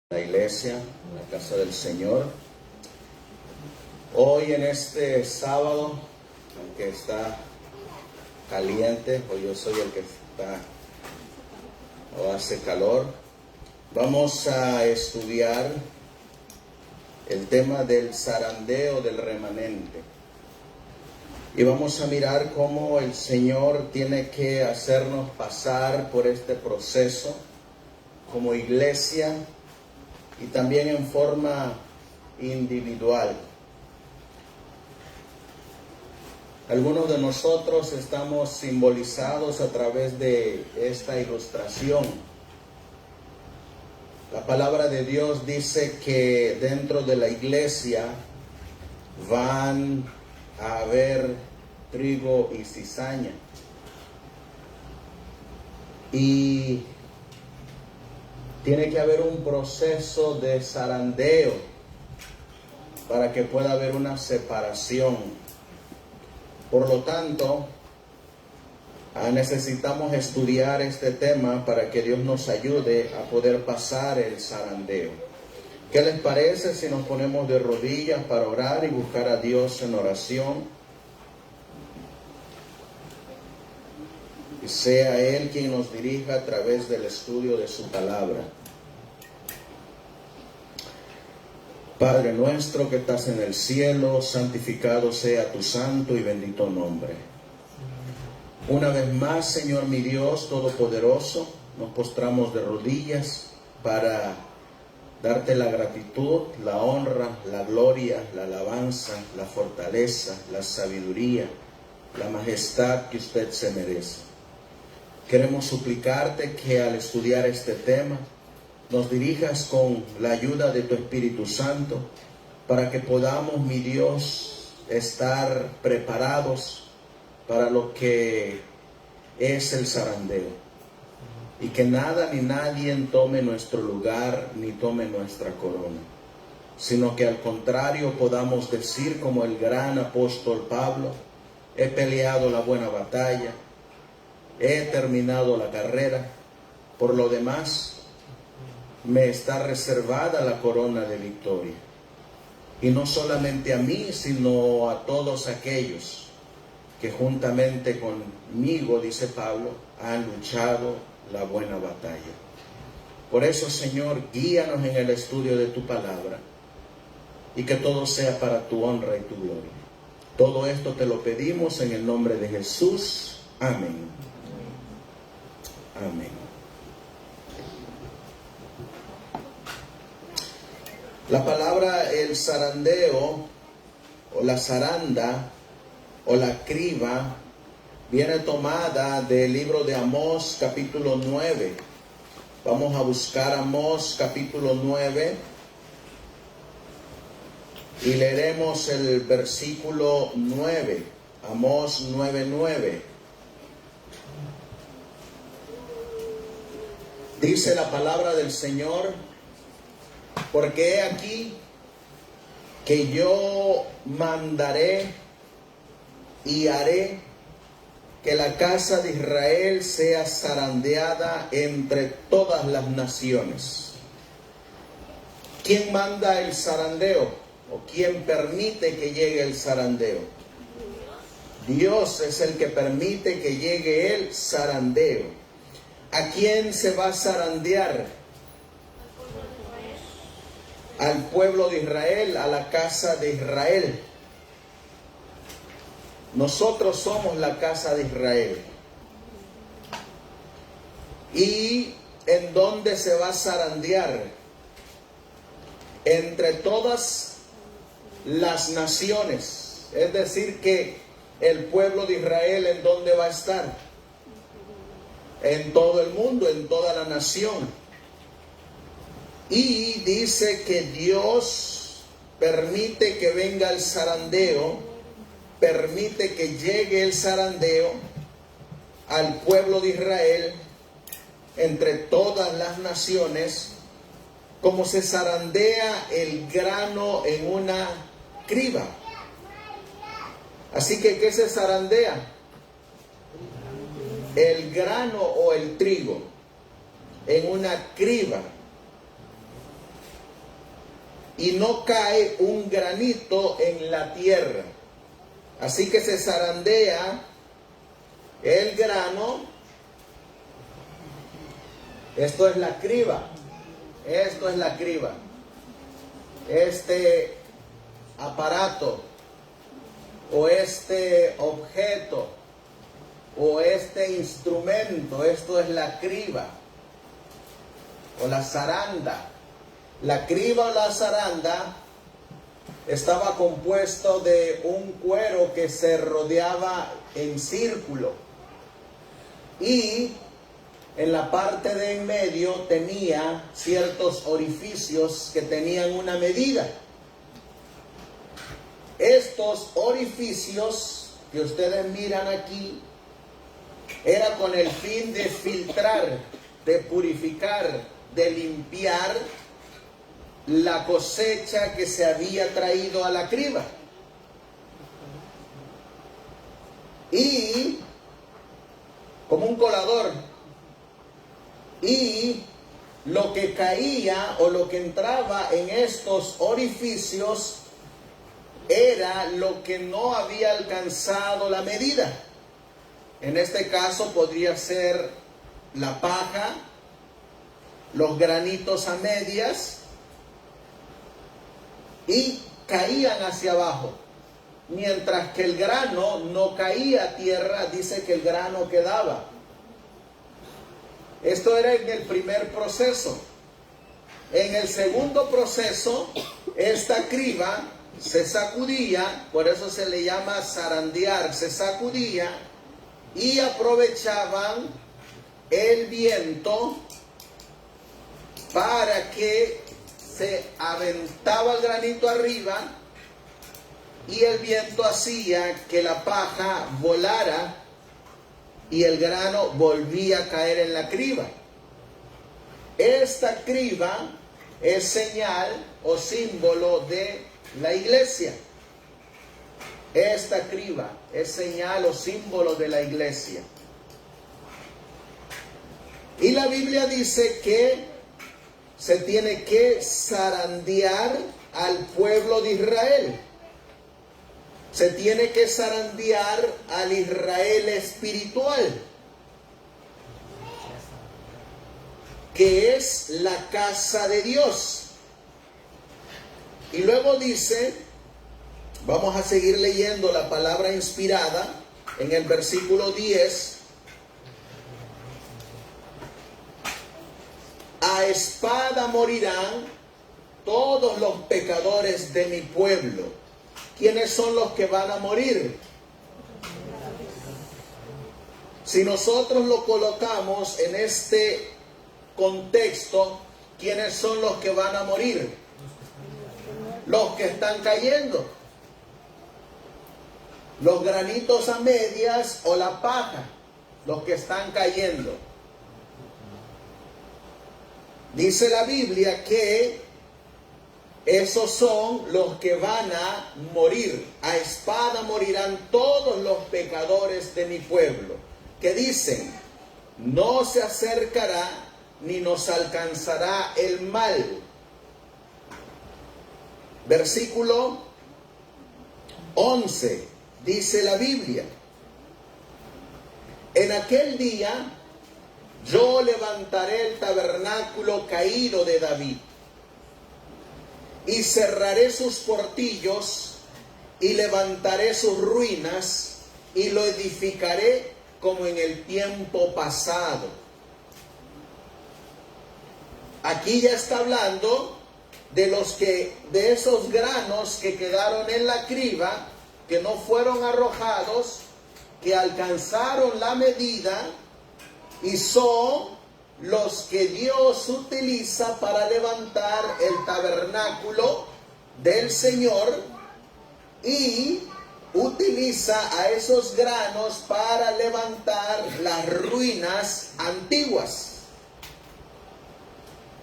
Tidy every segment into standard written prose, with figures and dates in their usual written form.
La iglesia, en la casa del Señor. Hoy en este sábado, aunque está caliente, hoy yo soy el que está o hace calor, vamos a estudiar el tema del zarandeo del remanente. Y vamos a mirar cómo el Señor tiene que hacernos pasar por este proceso como iglesia y también en forma individual. Algunos de nosotros estamos simbolizados a través de esta ilustración. La palabra de Dios dice que dentro de la iglesia van a haber trigo y cizaña. Y tiene que haber un proceso de zarandeo para que pueda haber una separación. Por lo tanto, necesitamos estudiar este tema para que Dios nos ayude a poder pasar el zarandeo. ¿Qué les parece si nos ponemos de rodillas para orar y buscar a Dios en oración? Y sea Él quien nos dirija a través del estudio de su palabra. Padre nuestro que estás en el cielo, santificado sea tu santo y bendito nombre. Una vez más, Señor mi Dios todopoderoso, nos postramos de rodillas para darte la gratitud, la honra, la gloria, la alabanza, la fortaleza, la sabiduría, la majestad que usted se merece. Queremos suplicarte que al estudiar este tema, nos dirijas con la ayuda de tu Espíritu Santo para que podamos, mi Dios, estar preparados para lo que es el zarandeo. Y que nada ni nadie tome nuestro lugar ni tome nuestra corona, sino que al contrario podamos decir como el gran apóstol Pablo: he peleado la buena batalla, he terminado la carrera, por lo demás me está reservada la corona de victoria. Y no solamente a mí, sino a todos aquellos que juntamente conmigo, dice Pablo, han luchado la buena batalla. Por eso, Señor, guíanos en el estudio de tu palabra y que todo sea para tu honra y tu gloria. Todo esto te lo pedimos en el nombre de Jesús. Amén. Amén. La palabra el zarandeo o la zaranda o la criba viene tomada del libro de Amós capítulo 9. Vamos a buscar Amós capítulo 9 y leeremos el versículo 9. Amós 9:9. Dice la palabra del Señor: porque he aquí que yo mandaré y haré que la casa de Israel sea zarandeada entre todas las naciones. ¿Quién manda el zarandeo? ¿O quién permite que llegue el zarandeo? Dios es el que permite que llegue el zarandeo. ¿A quién se va a zarandear? Al pueblo de Israel, a la casa de Israel. Nosotros somos la casa de Israel. ¿Y en dónde se va a zarandear? Entre todas las naciones. Es decir que el pueblo de Israel, ¿en dónde va a estar? En todo el mundo, en toda la nación. Y dice que Dios permite que venga el zarandeo, permite que llegue el zarandeo al pueblo de Israel entre todas las naciones, como se zarandea el grano en una criba. Así que, ¿qué se zarandea? El grano o el trigo en una criba. y no cae un granito en la tierra. Así que se zarandea el grano. Esto es la criba. Esto es la criba. Este aparato o este objeto o este instrumento, esto es la criba o la zaranda. La criba o la zaranda estaba compuesto de un cuero que se rodeaba en círculo y en la parte de en medio tenía ciertos orificios que tenían una medida. Estos orificios que ustedes miran aquí era con el fin de filtrar, de purificar, de limpiar la cosecha que se había traído a la criba. Y como un colador, y lo que caía o lo que entraba en estos orificios era lo que no había alcanzado la medida. En este caso podría ser la paja, los granitos a medias, y caían hacia abajo. Mientras que el grano no caía a tierra, dice que el grano quedaba. Esto era en el primer proceso. En el segundo proceso, esta criba se sacudía, por eso se le llama zarandear, se sacudía y aprovechaban el viento para que se aventaba el granito arriba y el viento hacía que la paja volara y el grano volvía a caer en la criba. Esta criba es señal o símbolo de la iglesia. Esta criba es señal o símbolo de la iglesia. Y la Biblia dice que se tiene que zarandear al pueblo de Israel. Se tiene que zarandear al Israel espiritual, que es la casa de Dios. Y luego dice, vamos a seguir leyendo la palabra inspirada en el versículo 10. A espada morirán todos los pecadores de mi pueblo. ¿Quiénes son los que van a morir? Si nosotros lo colocamos en este contexto, ¿quiénes son los que van a morir? Los que están cayendo. Los granitos a medias o la paja, los que están cayendo. Dice la Biblia que esos son los que van a morir. A espada morirán todos los pecadores de mi pueblo. Que dicen, no se acercará ni nos alcanzará el mal. Versículo 11, dice la Biblia. En aquel día yo levantaré el tabernáculo caído de David y cerraré sus portillos y levantaré sus ruinas y lo edificaré como en el tiempo pasado. Aquí ya está hablando de esos granos que quedaron en la criba, que no fueron arrojados, que alcanzaron la medida y son los que Dios utiliza para levantar el tabernáculo del Señor, y utiliza a esos granos para levantar las ruinas antiguas.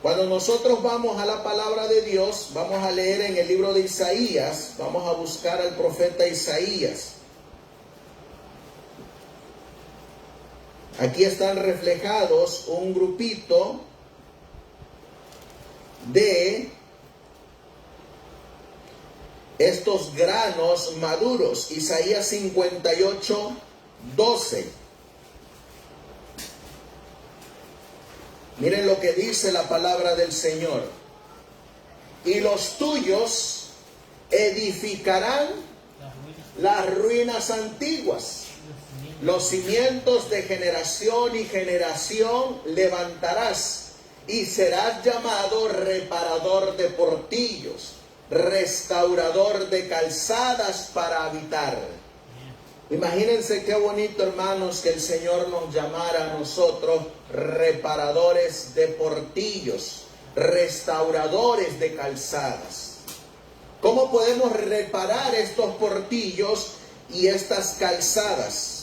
Cuando nosotros vamos a la palabra de Dios, vamos a leer en el libro de Isaías, vamos a buscar al profeta Isaías. Aquí están reflejados un grupito de estos granos maduros. Isaías 58, 12. Miren lo que dice la palabra del Señor. Y los tuyos edificarán las ruinas antiguas. Los cimientos de generación y generación levantarás, y serás llamado reparador de portillos, restaurador de calzadas para habitar. Imagínense qué bonito, hermanos, que el Señor nos llamara a nosotros reparadores de portillos, restauradores de calzadas. ¿Cómo podemos reparar estos portillos y estas calzadas?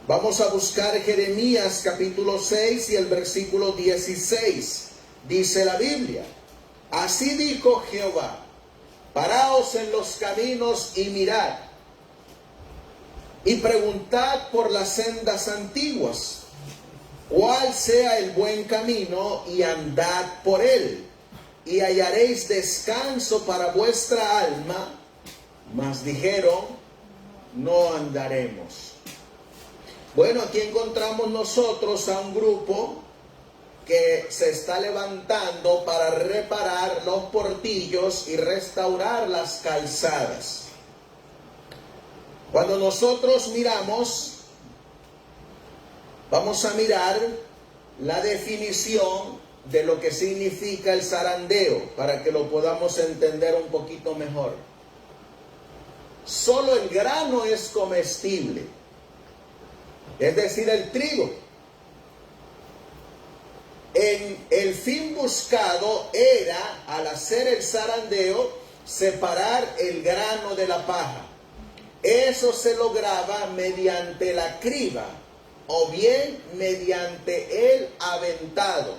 Vamos a buscar Jeremías capítulo 6 y el versículo 16. Dice la Biblia: así dijo Jehová, paraos en los caminos y mirad, y preguntad por las sendas antiguas, cuál sea el buen camino, y andad por él, y hallaréis descanso para vuestra alma. Mas dijeron, no andaremos. Bueno, aquí encontramos nosotros a un grupo que se está levantando para reparar los portillos y restaurar las calzadas. Cuando nosotros miramos, vamos a mirar la definición de lo que significa el zarandeo, para que lo podamos entender un poquito mejor. Solo el grano es comestible, es decir, el trigo. El fin buscado era, al hacer el zarandeo, separar el grano de la paja. Eso se lograba mediante la criba o bien mediante el aventado.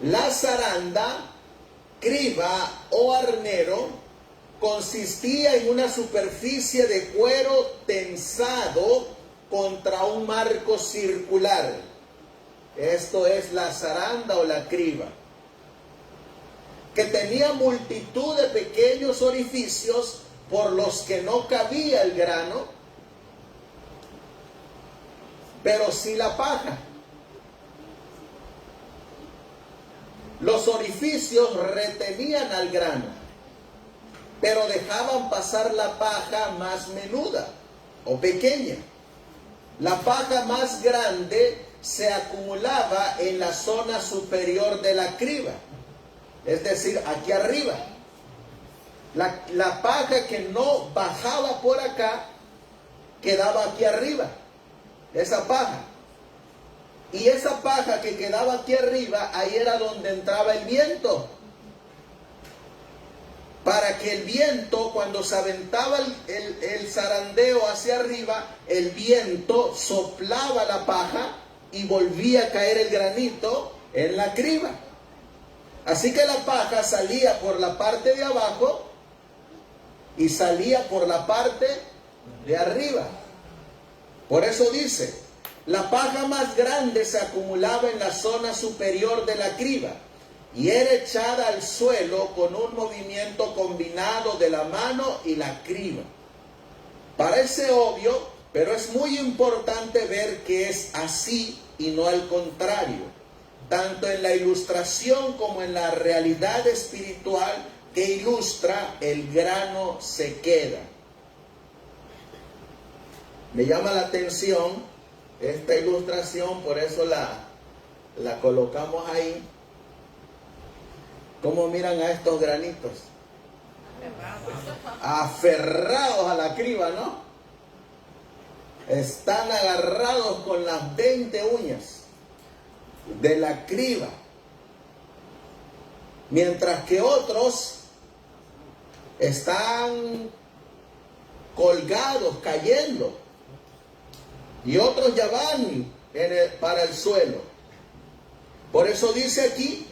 La zaranda, criba o arnero consistía en una superficie de cuero tensado contra un marco circular. Esto es la zaranda o la criba, que tenía multitud de pequeños orificios por los que no cabía el grano, pero sí la paja. Los orificios retenían al grano, pero dejaban pasar la paja más menuda o pequeña. La paja más grande se acumulaba en la zona superior de la criba, es decir, aquí arriba. La paja que no bajaba por acá quedaba aquí arriba, esa paja. Y esa paja que quedaba aquí arriba, ahí era donde entraba el viento. Para que el viento, cuando se aventaba el zarandeo hacia arriba, el viento soplaba la paja y volvía a caer el granito en la criba. Así que la paja salía por la parte de abajo y salía por la parte de arriba. Por eso dice, la paja más grande se acumulaba en la zona superior de la criba y era echada al suelo con un movimiento combinado de la mano y la criba. Parece obvio, pero es muy importante ver que es así y no al contrario, tanto en la ilustración como en la realidad espiritual que ilustra el grano se queda. Me llama la atención esta ilustración, por eso la colocamos ahí. ¿Cómo miran a estos granitos? Aferrados a la criba, ¿no? Están agarrados con las 20 uñas de la criba. Mientras que otros están colgados, cayendo. Y otros ya van para el suelo. Por eso dice aquí,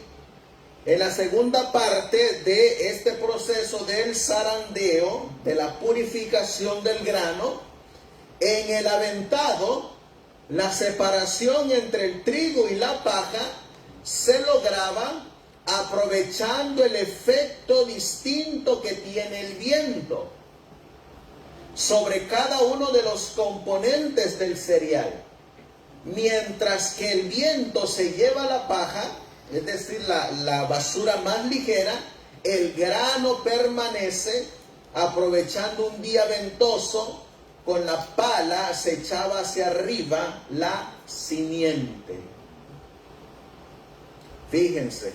en la segunda parte de este proceso del zarandeo, de la purificación del grano, en el aventado, la separación entre el trigo y la paja se lograba aprovechando el efecto distinto que tiene el viento sobre cada uno de los componentes del cereal. Mientras que el viento se lleva la paja, es decir, la basura más ligera, el grano permanece, aprovechando un día ventoso, con la pala se echaba hacia arriba la simiente. Fíjense.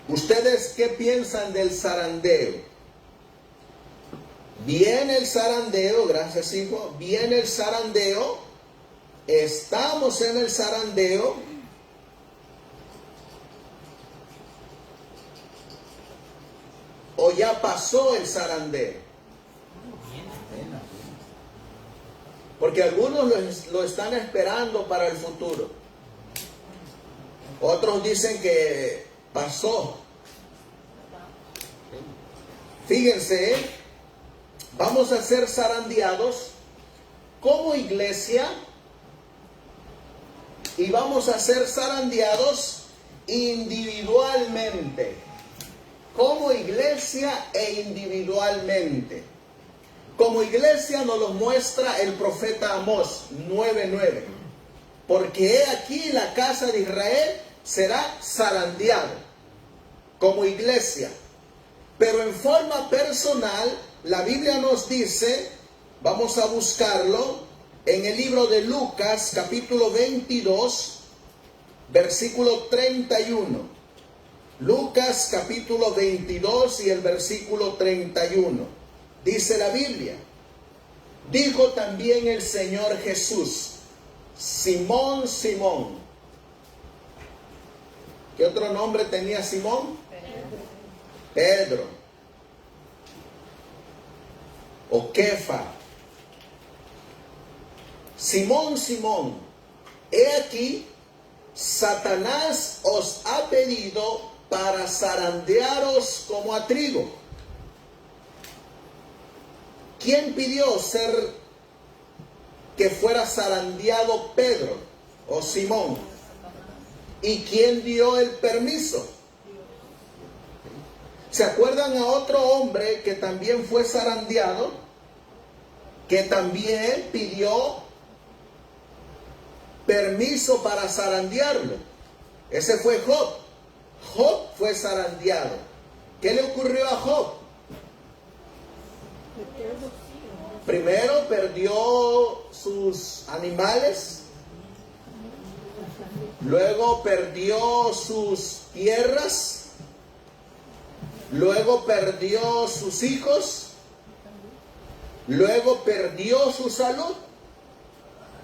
¿Ustedes qué piensan del zarandeo? Viene el zarandeo, gracias hijo, viene el zarandeo, estamos en el zarandeo, o ya pasó el zarandeo. Porque algunos lo están esperando para el futuro. Otros dicen que pasó. Fíjense, vamos a ser zarandeados como iglesia y vamos a ser zarandeados individualmente, como iglesia e individualmente. Como iglesia nos lo muestra el profeta Amós 9:9. Porque he aquí la casa de Israel será zarandeado como iglesia. Pero en forma personal, la Biblia nos dice, vamos a buscarlo, en el libro de Lucas, capítulo 22, versículo 31. Lucas, capítulo 22 y el versículo 31. Dice la Biblia, dijo también el Señor Jesús, Simón, Simón. ¿Qué otro nombre tenía Simón? Pedro. O Kefa. Simón, Simón, he aquí, Satanás os ha pedido para zarandearos como a trigo. ¿Quién pidió que fuera zarandeado Pedro o Simón? ¿Y quién dio el permiso? ¿Se acuerdan a otro hombre que también fue zarandeado? Que también pidió permiso para zarandearlo. Ese fue Job. Job fue zarandeado. ¿Qué le ocurrió a Job? Primero perdió sus animales, luego perdió sus tierras, luego perdió sus hijos, luego perdió su salud.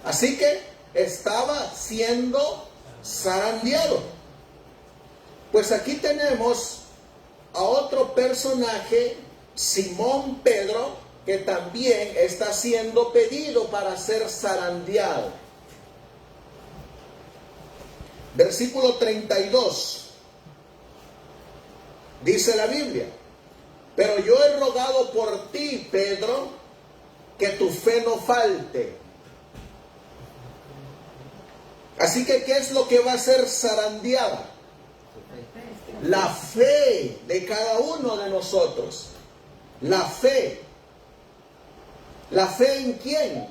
Así que estaba siendo zarandeado. Pues aquí tenemos a otro personaje, Simón Pedro, que también está siendo pedido para ser zarandeado. Versículo 32. Dice la Biblia, pero yo he rogado por ti, Pedro, que tu fe no falte. Así que, ¿qué es lo que va a ser zarandeada? La fe de cada uno de nosotros. La fe. ¿La fe en quién?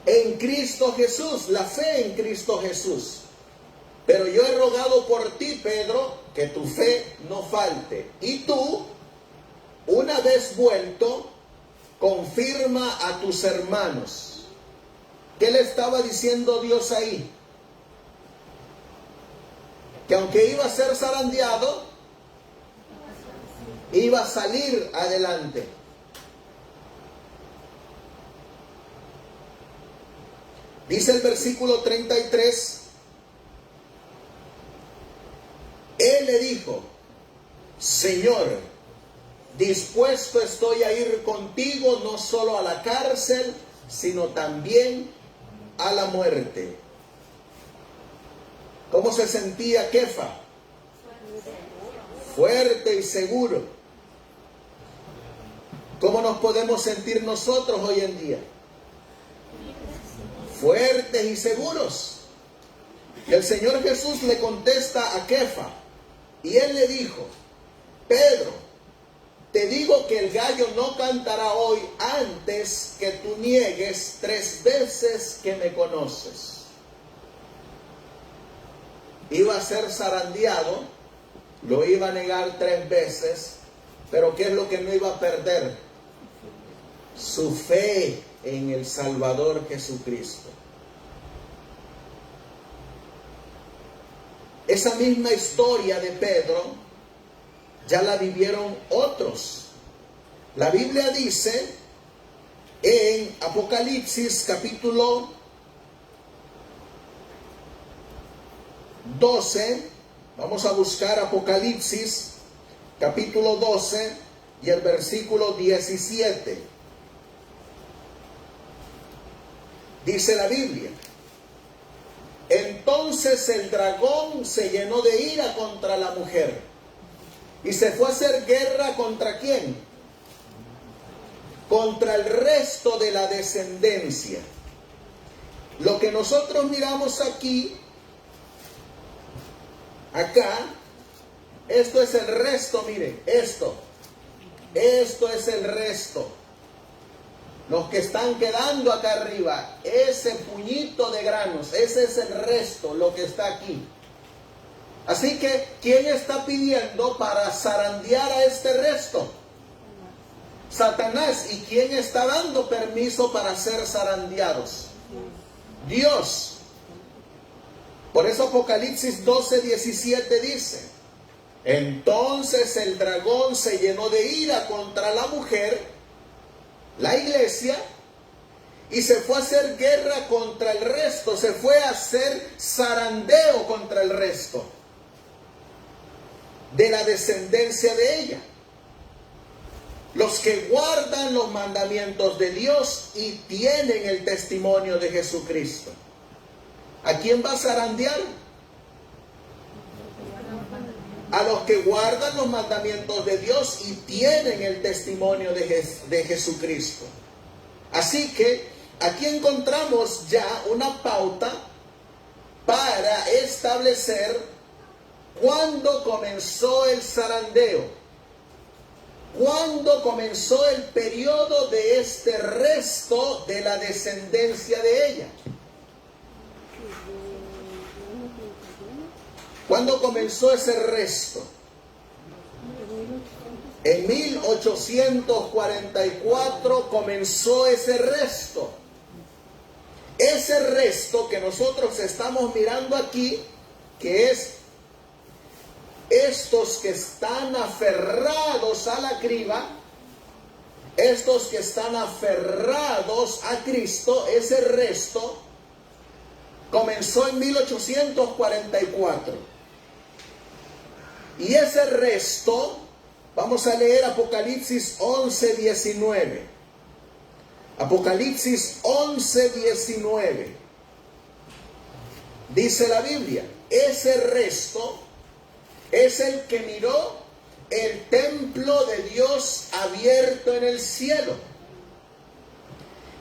En Cristo Jesús. La fe en Cristo Jesús. Pero yo he rogado por ti, Pedro, que tu fe no falte. Y tú, una vez vuelto, confirma a tus hermanos. ¿Qué le estaba diciendo Dios ahí? Que aunque iba a ser zarandeado, iba a salir adelante. Dice el versículo 33, él le dijo, Señor, dispuesto estoy a ir contigo no solo a la cárcel, sino también a la muerte. ¿Cómo se sentía Kefa? Fuerte y seguro. ¿Cómo nos podemos sentir nosotros hoy en día? Fuertes y seguros. Y el Señor Jesús le contesta a Kefa, y él le dijo: Pedro, te digo que el gallo no cantará hoy antes que tú niegues 3 veces que me conoces. Iba a ser zarandeado, lo iba a negar 3 veces, pero ¿qué es lo que no iba a perder? Su fe en el Salvador Jesucristo. Esa misma historia de Pedro ya la vivieron otros. La Biblia dice en Apocalipsis capítulo 12, vamos a buscar Apocalipsis capítulo 12 y el versículo 17. Dice la Biblia: entonces el dragón se llenó de ira contra la mujer y se fue a hacer guerra ¿contra quién? Contra el resto de la descendencia. Lo que nosotros miramos aquí, acá, esto es el resto, miren, esto es el resto. Los que están quedando acá arriba, ese puñito de granos, ese es el resto, lo que está aquí. Así que, ¿quién está pidiendo para zarandear a este resto? Satanás. ¿Y quién está dando permiso para ser zarandeados? Dios. Por eso Apocalipsis 12:17 dice: entonces el dragón se llenó de ira contra la mujer, la iglesia, y se fue a hacer guerra contra el resto, se fue a hacer zarandeo contra el resto de la descendencia de ella. Los que guardan los mandamientos de Dios y tienen el testimonio de Jesucristo. ¿A quién va a zarandear? A los que guardan los mandamientos de Dios y tienen el testimonio de Jesucristo. Así que aquí encontramos ya una pauta para establecer cuándo comenzó el zarandeo, cuándo comenzó el periodo de este resto de la descendencia de ella. ¿Cuándo comenzó ese resto? En 1844 comenzó ese resto. Ese resto que nosotros estamos mirando aquí, que es estos que están aferrados a la criba, estos que están aferrados a Cristo, ese resto comenzó en 1844. Y ese resto, vamos a leer Apocalipsis 11:19. Apocalipsis 11:19. Dice la Biblia: ese resto es el que miró el templo de Dios abierto en el cielo.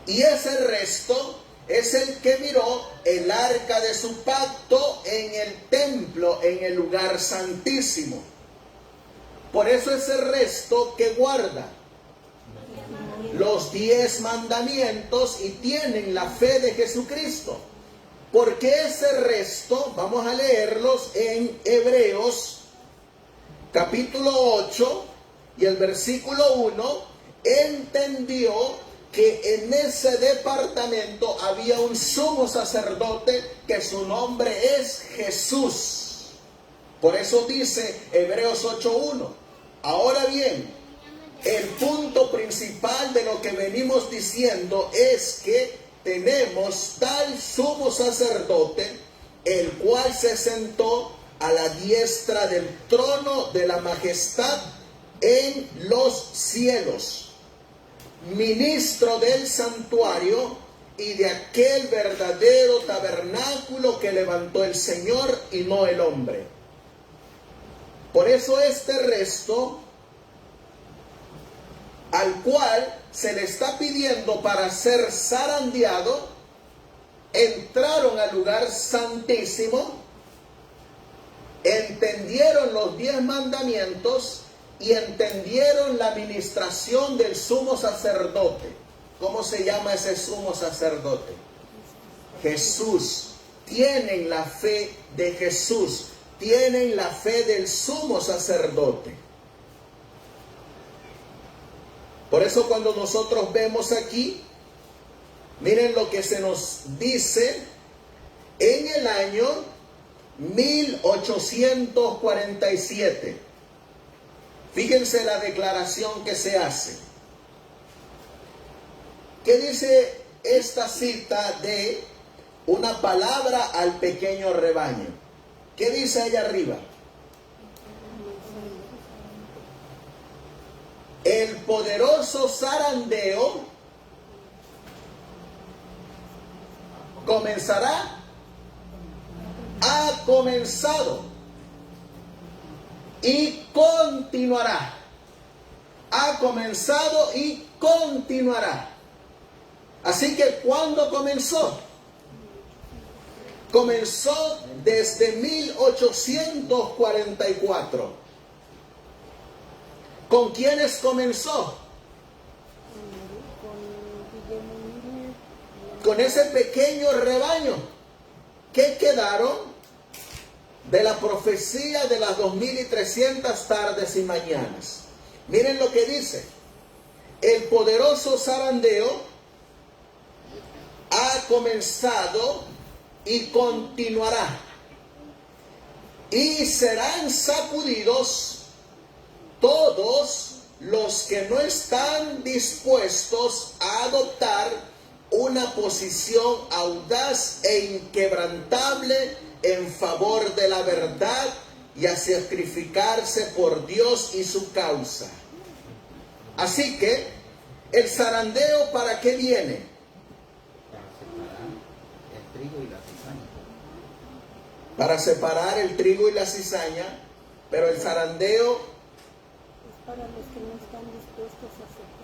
Y ese resto es el que miró el arca de su pacto en el templo, en el lugar santísimo. Por eso ese resto que guarda los 10 mandamientos y tienen la fe de Jesucristo. Porque ese resto, vamos a leerlos en Hebreos capítulo 8 y el versículo 1, entendió que en ese departamento había un sumo sacerdote que su nombre es Jesús. Por eso dice Hebreos 8:1. Ahora bien, el punto principal de lo que venimos diciendo es que tenemos tal sumo sacerdote, el cual se sentó a la diestra del trono de la majestad en los cielos, ministro del santuario y de aquel verdadero tabernáculo que levantó el Señor y no el hombre. Por eso este resto, al cual se le está pidiendo para ser zarandeado, entraron al lugar santísimo, entendieron los 10 mandamientos y entendieron la administración del sumo sacerdote. ¿Cómo se llama ese sumo sacerdote? Jesús. Tienen la fe de Jesús, tienen la fe del sumo sacerdote. Por eso cuando nosotros vemos aquí, miren lo que se nos dice en el año 1847. Fíjense la declaración que se hace. ¿Qué dice esta cita de una palabra al pequeño rebaño? ¿Qué dice allá arriba? El poderoso zarandeo comenzará, ha comenzado y continuará. Ha comenzado y continuará. Así que ¿cuándo comenzó? Comenzó desde 1844. ¿Con quiénes comenzó? Con ese pequeño rebaño que quedaron de la profecía de las 2300 tardes y mañanas. Miren lo que dice. El poderoso zarandeo ha comenzado y continuará, y serán sacudidos todos los que no están dispuestos a adoptar una posición audaz e inquebrantable en favor de la verdad y a sacrificarse por Dios y su causa. Así que, ¿el zarandeo para qué viene? Para separar el trigo y la cizaña, pero el zarandeo es para los que no están dispuestos a aceptar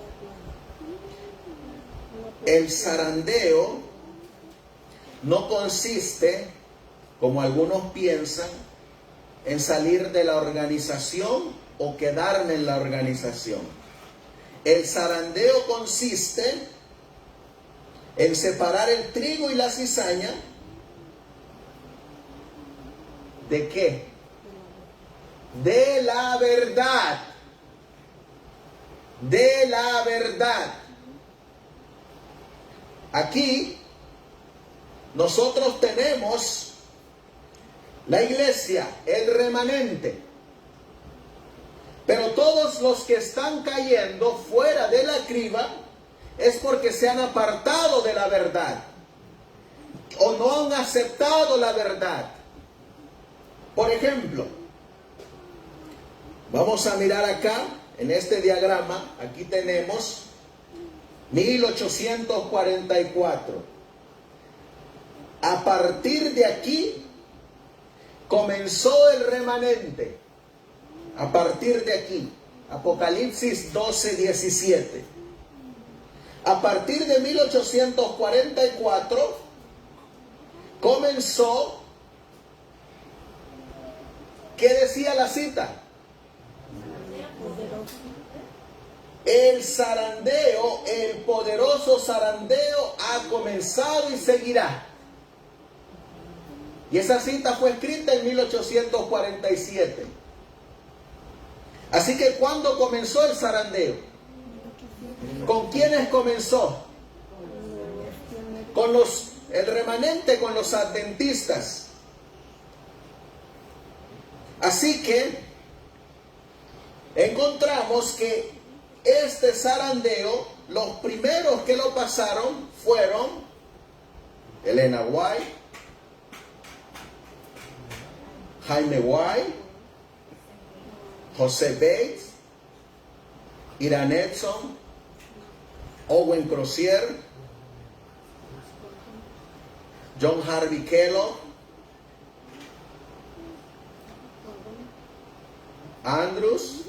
el zarandeo no consiste, como algunos piensan, en salir de la organización o quedarme en la organización. El zarandeo consiste en separar el trigo y la cizaña. ¿De qué? De la verdad. De la verdad. Aquí nosotros tenemos la iglesia, el remanente. Pero todos los que están cayendo fuera de la criba es porque se han apartado de la verdad o no han aceptado la verdad. Por ejemplo, vamos a mirar acá, en este diagrama, aquí tenemos 1844. A partir de aquí comenzó el remanente. A partir de aquí, Apocalipsis 12:17. A partir de 1844 comenzó. ¿Qué decía la cita? El zarandeo, el poderoso zarandeo ha comenzado y seguirá. Y esa cita fue escrita en 1847. Así que ¿cuándo comenzó el zarandeo? ¿Con quiénes comenzó? Con el remanente, con los adventistas. Así que encontramos que este zarandeo, los primeros que lo pasaron fueron Elena White, Jaime White, José Bates, Irán Edson, Owen Crozier, John Harvey Kellogg, Andrews,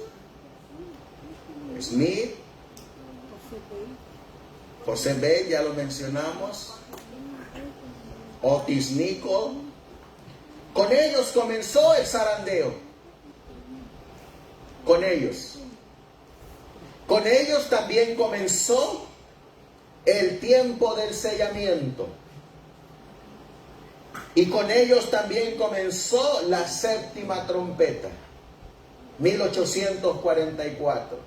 Smith, José Bates, ya lo mencionamos, Otis Nico. Con ellos comenzó el zarandeo. Con ellos. Con ellos también comenzó el tiempo del sellamiento. Y con ellos también comenzó la séptima trompeta, 1844.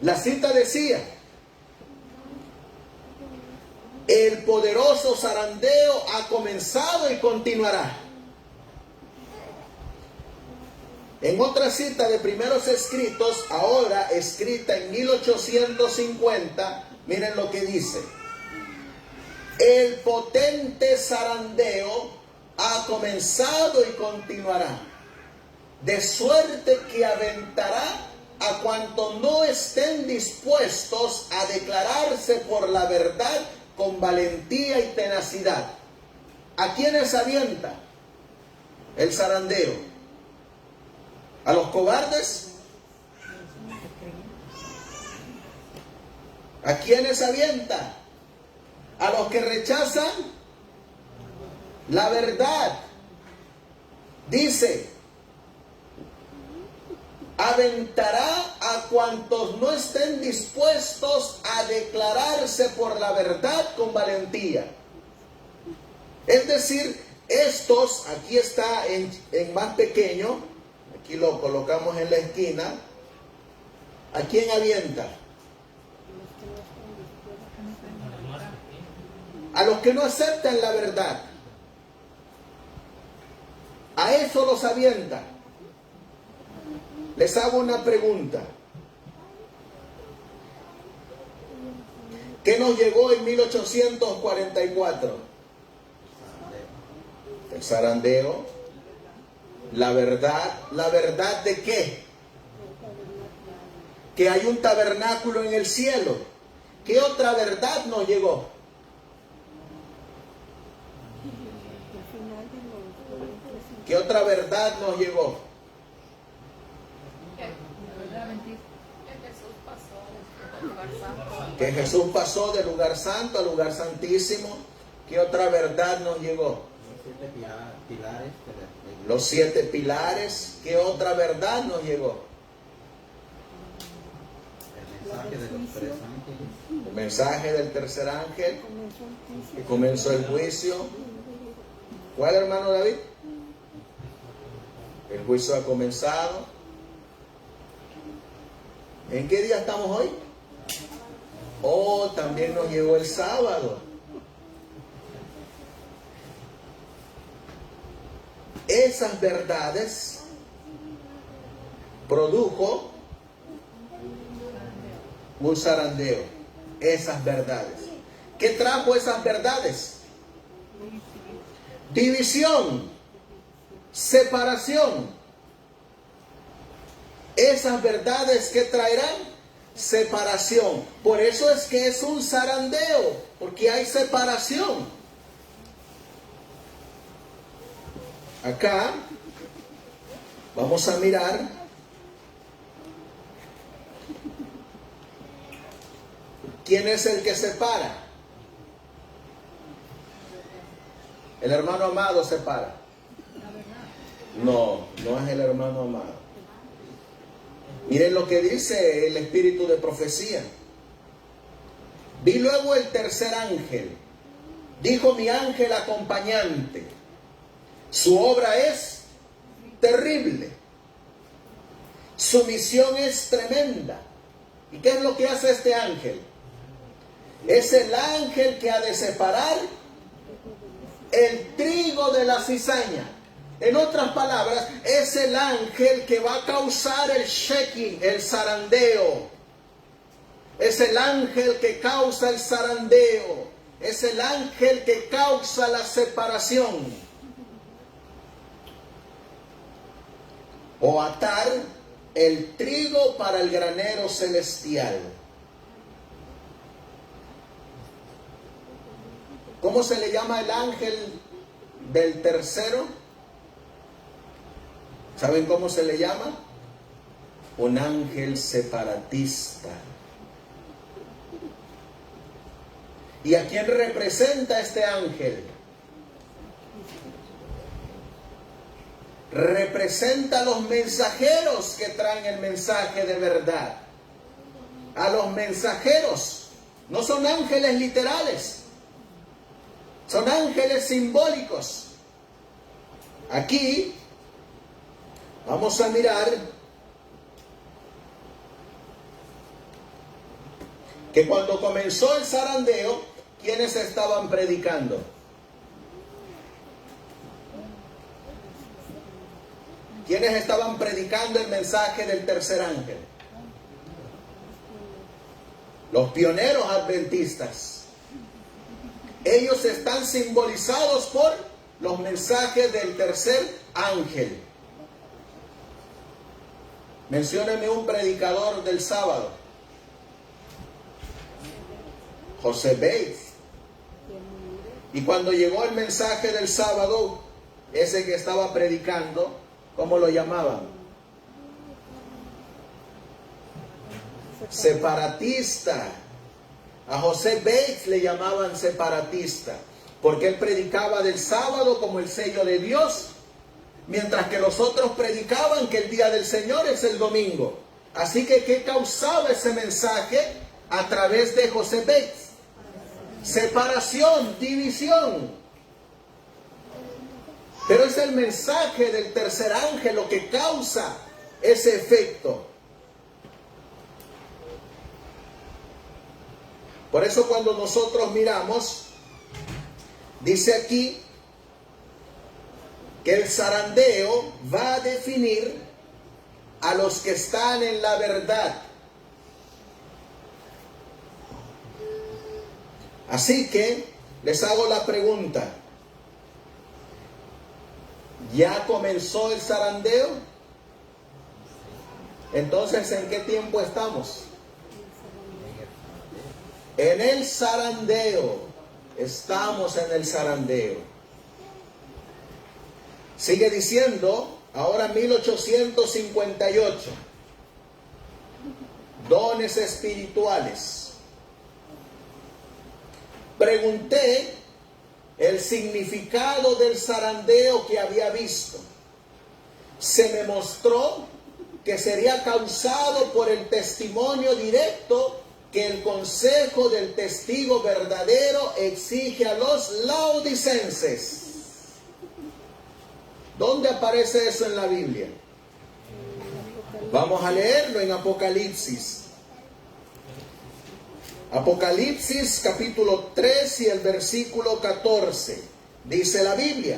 La cita decía: el poderoso zarandeo ha comenzado y continuará. En otra cita de Primeros Escritos, ahora escrita en 1850, miren lo que dice: el potente zarandeo ha comenzado y continuará, de suerte que aventará a cuantos no estén dispuestos a declararse por la verdad con valentía y tenacidad. ¿A quiénes avienta el zarandeo? ¿A los cobardes? ¿A quiénes avienta? A los que rechazan la verdad. Dice: aventará a cuantos no estén dispuestos a declararse por la verdad con valentía. Es decir, estos, aquí está en más pequeño, aquí lo colocamos en la esquina. ¿A quién avienta? A los que no aceptan la verdad. A eso los avienta. Les hago una pregunta. ¿Qué nos llegó en 1844? El zarandeo. La verdad. ¿La verdad de qué? Que hay un tabernáculo en el cielo. ¿Qué otra verdad nos llegó? ¿Qué otra verdad nos llegó? Que Jesús pasó del lugar santo al lugar santísimo. ¿Qué otra verdad nos llegó? Los 7 pilares. ¿Qué otra verdad nos llegó? El mensaje del tercer ángel. Que comenzó el juicio. ¿Cuál, hermano David? El juicio ha comenzado. ¿En qué día estamos hoy? Oh, también nos llegó el sábado. Esas verdades produjo un zarandeo. Esas verdades. ¿Qué trajo esas verdades? División, separación. Esas verdades que traerán separación. Por eso es que es un zarandeo, porque hay separación. Acá vamos a mirar quién es el que separa. El hermano amado separa. No, no es el hermano amado. Miren lo que dice el espíritu de profecía. Vi luego el tercer ángel. Dijo mi ángel acompañante: su obra es terrible. Su misión es tremenda. ¿Y qué es lo que hace este ángel? Es el ángel que ha de separar el trigo de la cizaña. En otras palabras, es el ángel que va a causar el shaking, el zarandeo. Es el ángel que causa el zarandeo. Es el ángel que causa la separación. O atar el trigo para el granero celestial. ¿Cómo se le llama el ángel del tercero? ¿Saben cómo se le llama? Un ángel separatista. ¿Y a quién representa este ángel? Representa a los mensajeros que traen el mensaje de verdad. A los mensajeros. No son ángeles literales. Son ángeles simbólicos. Aquí vamos a mirar que cuando comenzó el zarandeo, ¿quiénes estaban predicando? ¿Quiénes estaban predicando el mensaje del tercer ángel? Los pioneros adventistas. Ellos están simbolizados por los mensajes del tercer ángel. Mencióneme un predicador del sábado. José Bates. Y cuando llegó el mensaje del sábado, ese que estaba predicando, ¿cómo lo llamaban? Separatista. A José Bates le llamaban separatista, porque él predicaba del sábado como el sello de Dios, mientras que los otros predicaban que el día del Señor es el domingo. Así que, ¿qué causaba ese mensaje a través de José Bates? Separación, división. Pero es el mensaje del tercer ángel lo que causa ese efecto. Por eso cuando nosotros miramos, dice aquí que el zarandeo va a definir a los que están en la verdad. Así que les hago la pregunta. ¿Ya comenzó el zarandeo? Entonces, ¿en qué tiempo estamos? En el zarandeo. Estamos en el zarandeo. Sigue diciendo, ahora 1858. Dones espirituales. Pregunté el significado del zarandeo que había visto. Se me mostró que sería causado por el testimonio directo que el consejo del testigo verdadero exige a los laodicenses. ¿Dónde aparece eso en la Biblia? Vamos a leerlo en Apocalipsis. Apocalipsis capítulo 3 y el versículo 14. Dice la Biblia: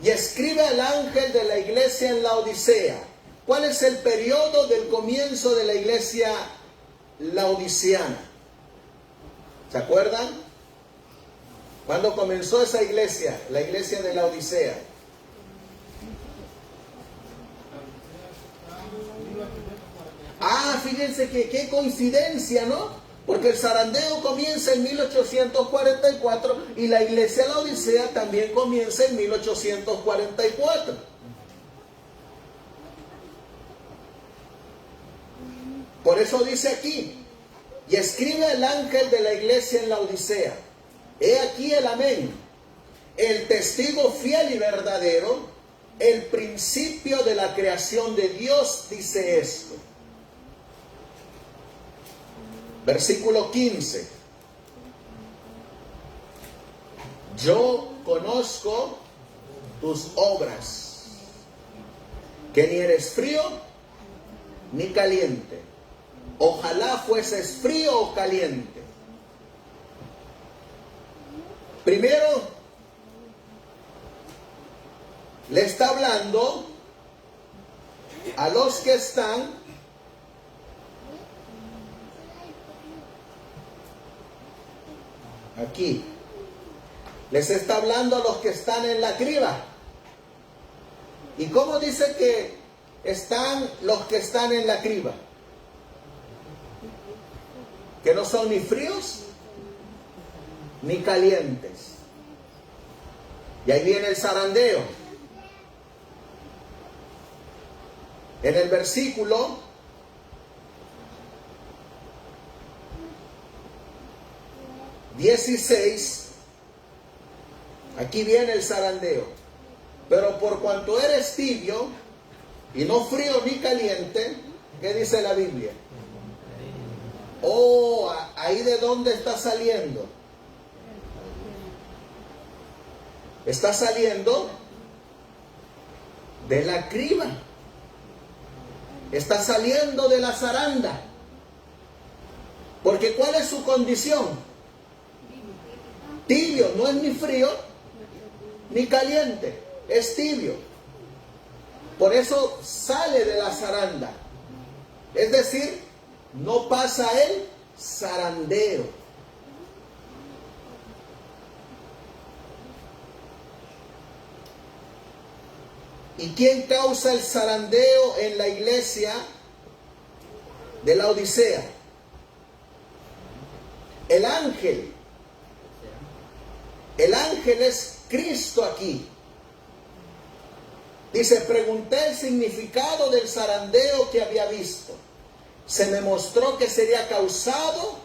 y escribe al ángel de la iglesia en Laodicea. ¿Cuál es el periodo del comienzo de la iglesia laodiciana? ¿Se acuerdan? ¿Cuándo comenzó esa iglesia? La iglesia de Laodicea. Fíjense que qué coincidencia, ¿no? Porque el zarandeo comienza en 1844 y la iglesia Laodicea también comienza en 1844. Por eso dice aquí, y escribe el ángel de la iglesia en Laodicea: he aquí el amén, el testigo fiel y verdadero, el principio de la creación de Dios, dice esto. Versículo 15. Yo conozco tus obras, que ni eres frío ni caliente. Ojalá fueses frío o caliente. Primero, le está hablando a los que están aquí. Les está hablando a los que están en la criba. ¿Y cómo dice que están los que están en la criba? Que no son ni fríos ni calientes. Y ahí viene el zarandeo. En el versículo 16, aquí viene el zarandeo. Pero por cuanto eres tibio y no frío ni caliente, ¿qué dice la Biblia? Oh, ahí de dónde está saliendo. Está saliendo de la criba. Está saliendo de la zaranda. Porque ¿cuál es su condición? Tibio, no es ni frío ni caliente, es tibio. Por eso sale de la zaranda. Es decir, no pasa el zarandeo. ¿Y quién causa el zarandeo en la iglesia de la Odisea? El ángel. El ángel es Cristo aquí. Dice, pregunté el significado del zarandeo que había visto. Se me mostró que sería causado,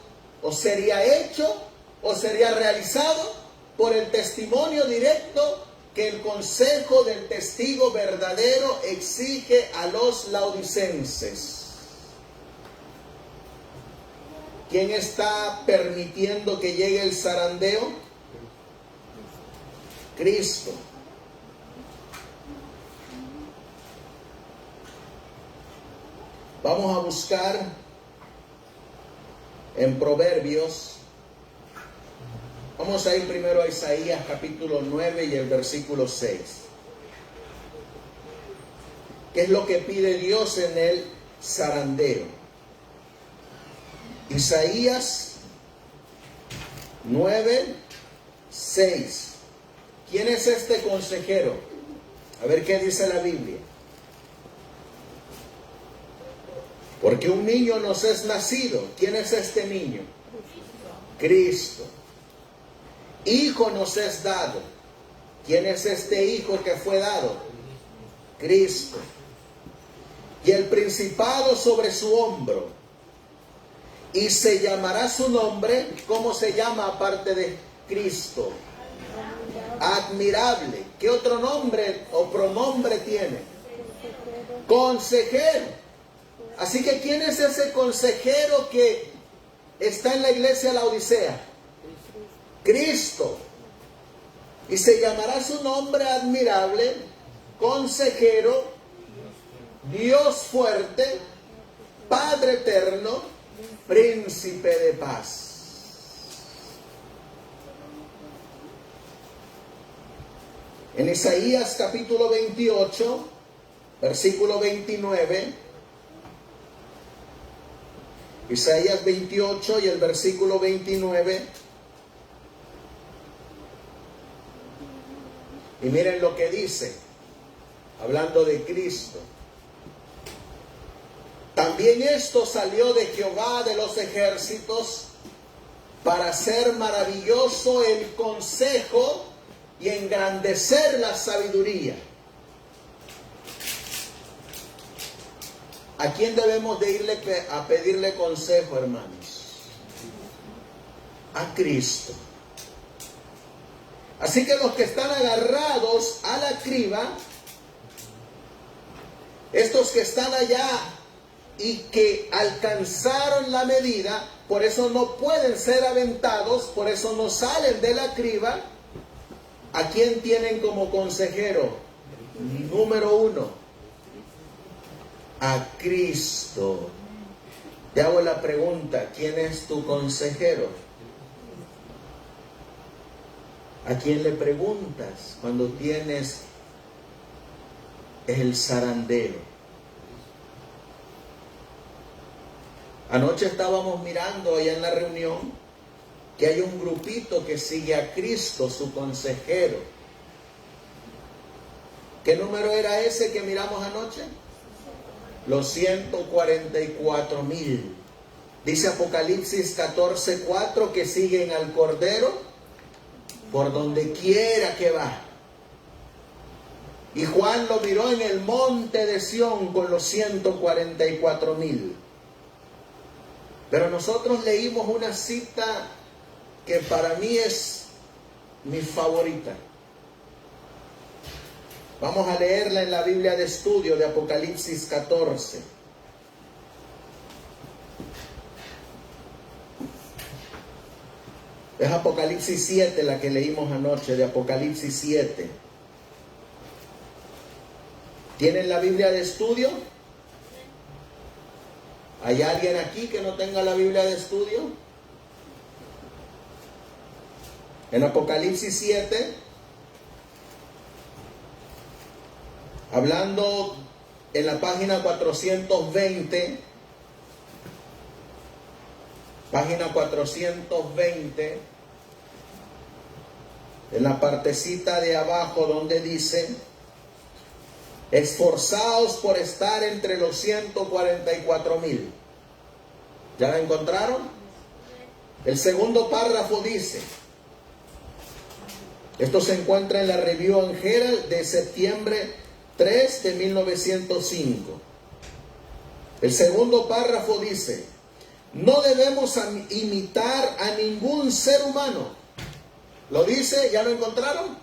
o sería hecho, o sería realizado por el testimonio directo que el consejo del testigo verdadero exige a los laodicenses. ¿Quién está permitiendo que llegue el zarandeo? Cristo. Vamos a buscar en Proverbios. Vamos a ir primero a Isaías capítulo 9 y el versículo 6. ¿Qué es lo que pide Dios en el zarandeo? Isaías 9, 6. ¿Quién es este consejero? A ver qué dice la Biblia. Porque un niño nos es nacido. ¿Quién es este niño? Cristo. Hijo nos es dado. ¿Quién es este hijo que fue dado? Cristo. Y el principado sobre su hombro. Y se llamará su nombre. ¿Cómo se llama aparte de Cristo? Admirable. ¿Qué otro nombre o pronombre tiene? Consejero. Así que ¿quién es ese consejero que está en la iglesia de la Odisea? Cristo. Y se llamará su nombre admirable, consejero, Dios fuerte, Padre eterno, príncipe de paz. En Isaías capítulo 28, versículo 29, Isaías 28 y el versículo 29, y miren lo que dice, hablando de Cristo. También esto salió de Jehová de los ejércitos para hacer maravilloso el consejo y engrandecer la sabiduría. ¿A quién debemos de irle a pedirle consejo, hermanos? A Cristo. Así que los que están agarrados a la criba, estos que están allá y que alcanzaron la medida, por eso no pueden ser aventados, por eso no salen de la criba. ¿A quién tienen como consejero? Número 1, a Cristo. Te hago la pregunta, ¿quién es tu consejero? ¿A quién le preguntas cuando tienes el zarandeo? Anoche estábamos mirando allá en la reunión que hay un grupito que sigue a Cristo, su consejero. ¿Qué número era ese que miramos anoche? Los 144,000. Dice Apocalipsis 14:4 que siguen al Cordero por donde quiera que va. Y Juan lo miró en el monte de Sión con los 144,000. Pero nosotros leímos una cita que para mí es mi favorita. Vamos a leerla en la Biblia de estudio de Apocalipsis 14. Es Apocalipsis 7 la que leímos anoche, de Apocalipsis 7. ¿Tienen la Biblia de estudio? ¿Hay alguien aquí que no tenga la Biblia de estudio? En Apocalipsis 7, hablando en la página 420, en la partecita de abajo donde dice: esforzaos por estar entre los 144,000. ¿Ya la encontraron? El segundo párrafo dice, esto se encuentra en la Review and Herald de septiembre 3 de 1905. El segundo párrafo dice: no debemos imitar a ningún ser humano. ¿Lo dice? ¿Ya lo encontraron?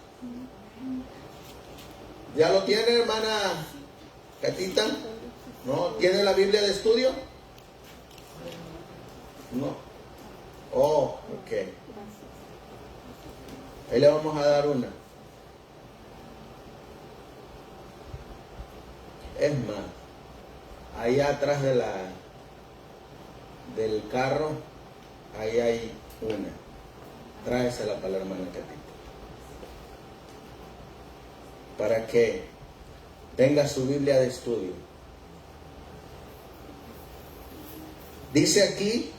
¿Ya lo tiene, hermana Catita? ¿No? ¿Tiene la Biblia de estudio? No. Oh, ok. Ahí le vamos a dar una. Es más, ahí atrás del carro, ahí hay una. Tráesela para la hermana Catita, para que tenga su Biblia de estudio. Dice aquí: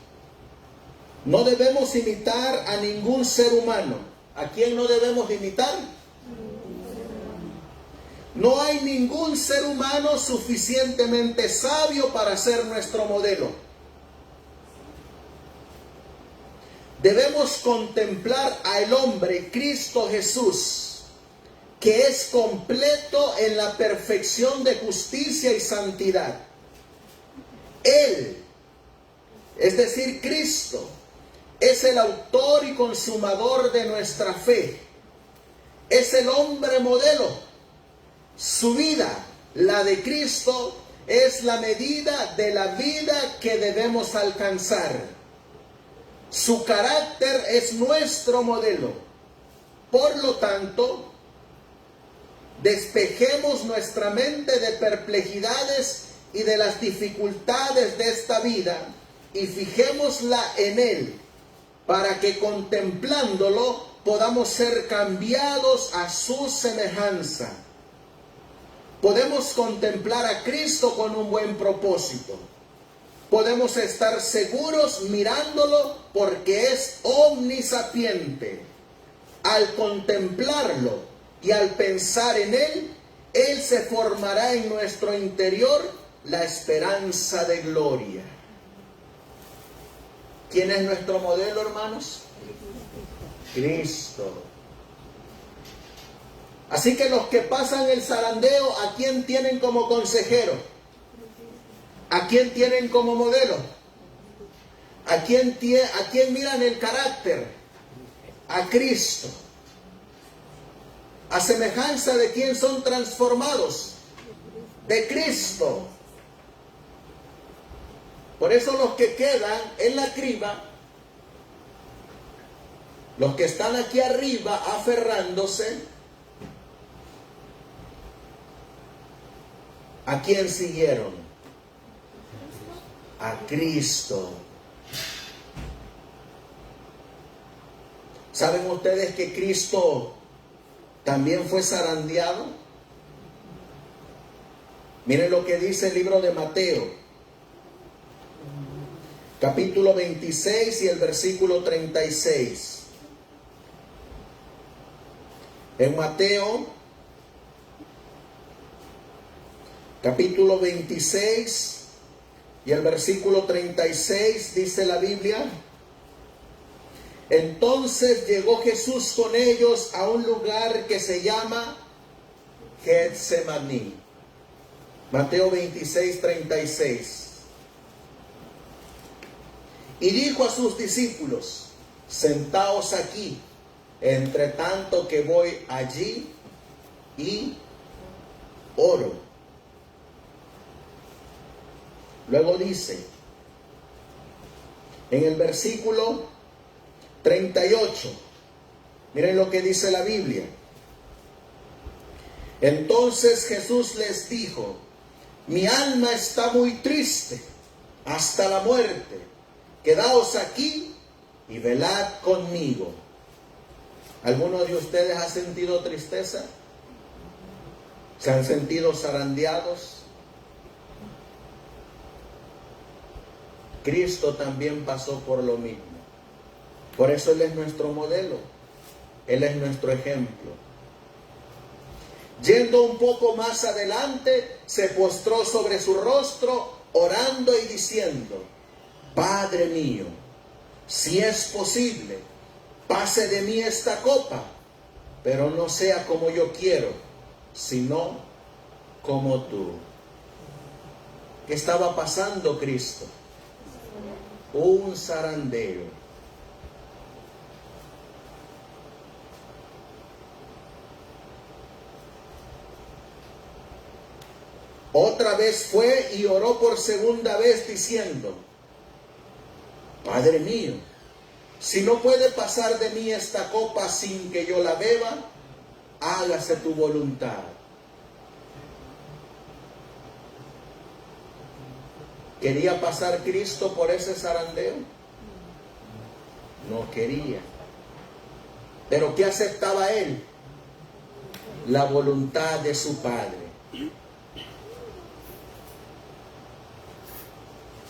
no debemos imitar a ningún ser humano. ¿A quién no debemos imitar? No hay ningún ser humano suficientemente sabio para ser nuestro modelo. Debemos contemplar al hombre, Cristo Jesús, que es completo en la perfección de justicia y santidad. Él, es decir, Cristo, es el autor y consumador de nuestra fe. Es el hombre modelo. Su vida, la de Cristo, es la medida de la vida que debemos alcanzar. Su carácter es nuestro modelo. Por lo tanto, despejemos nuestra mente de perplejidades y de las dificultades de esta vida y fijémosla en Él, para que contemplándolo podamos ser cambiados a su semejanza. Podemos contemplar a Cristo con un buen propósito. Podemos estar seguros mirándolo porque es omnisapiente. Al contemplarlo y al pensar en Él, Él se formará en nuestro interior la esperanza de gloria. ¿Quién es nuestro modelo, hermanos? Cristo. Así que los que pasan el zarandeo, ¿a quién tienen como consejero? ¿A quién tienen como modelo? ¿A quién miran el carácter? A Cristo. ¿A semejanza de quién son transformados? De Cristo. Por eso los que quedan en la criba, los que están aquí arriba aferrándose, ¿a quién siguieron? A Cristo. ¿Saben ustedes que Cristo también fue zarandeado? Miren lo que dice el libro de Mateo, capítulo 26 y el versículo 36. En Mateo, capítulo 26 y el versículo 36, dice la Biblia: entonces llegó Jesús con ellos a un lugar que se llama Getsemaní. Mateo 26, 36. Y dijo a sus discípulos: sentaos aquí, entre tanto que voy allí y oro. Luego dice, en el versículo 38, miren lo que dice la Biblia. Entonces Jesús les dijo, mi alma está muy triste hasta la muerte. Quedaos aquí y velad conmigo. ¿Alguno de ustedes ha sentido tristeza? ¿Se han sentido zarandeados? Cristo también pasó por lo mismo. Por eso Él es nuestro modelo. Él es nuestro ejemplo. Yendo un poco más adelante, se postró sobre su rostro, orando y diciendo, Padre mío, si es posible, pase de mí esta copa, pero no sea como yo quiero, sino como tú. ¿Qué estaba pasando Cristo? Un zarandeo. Otra vez fue y oró por segunda vez diciendo, Padre mío, si no puede pasar de mí esta copa sin que yo la beba, hágase tu voluntad. ¿Quería pasar Cristo por ese zarandeo? No quería. ¿Pero qué aceptaba Él? La voluntad de su Padre.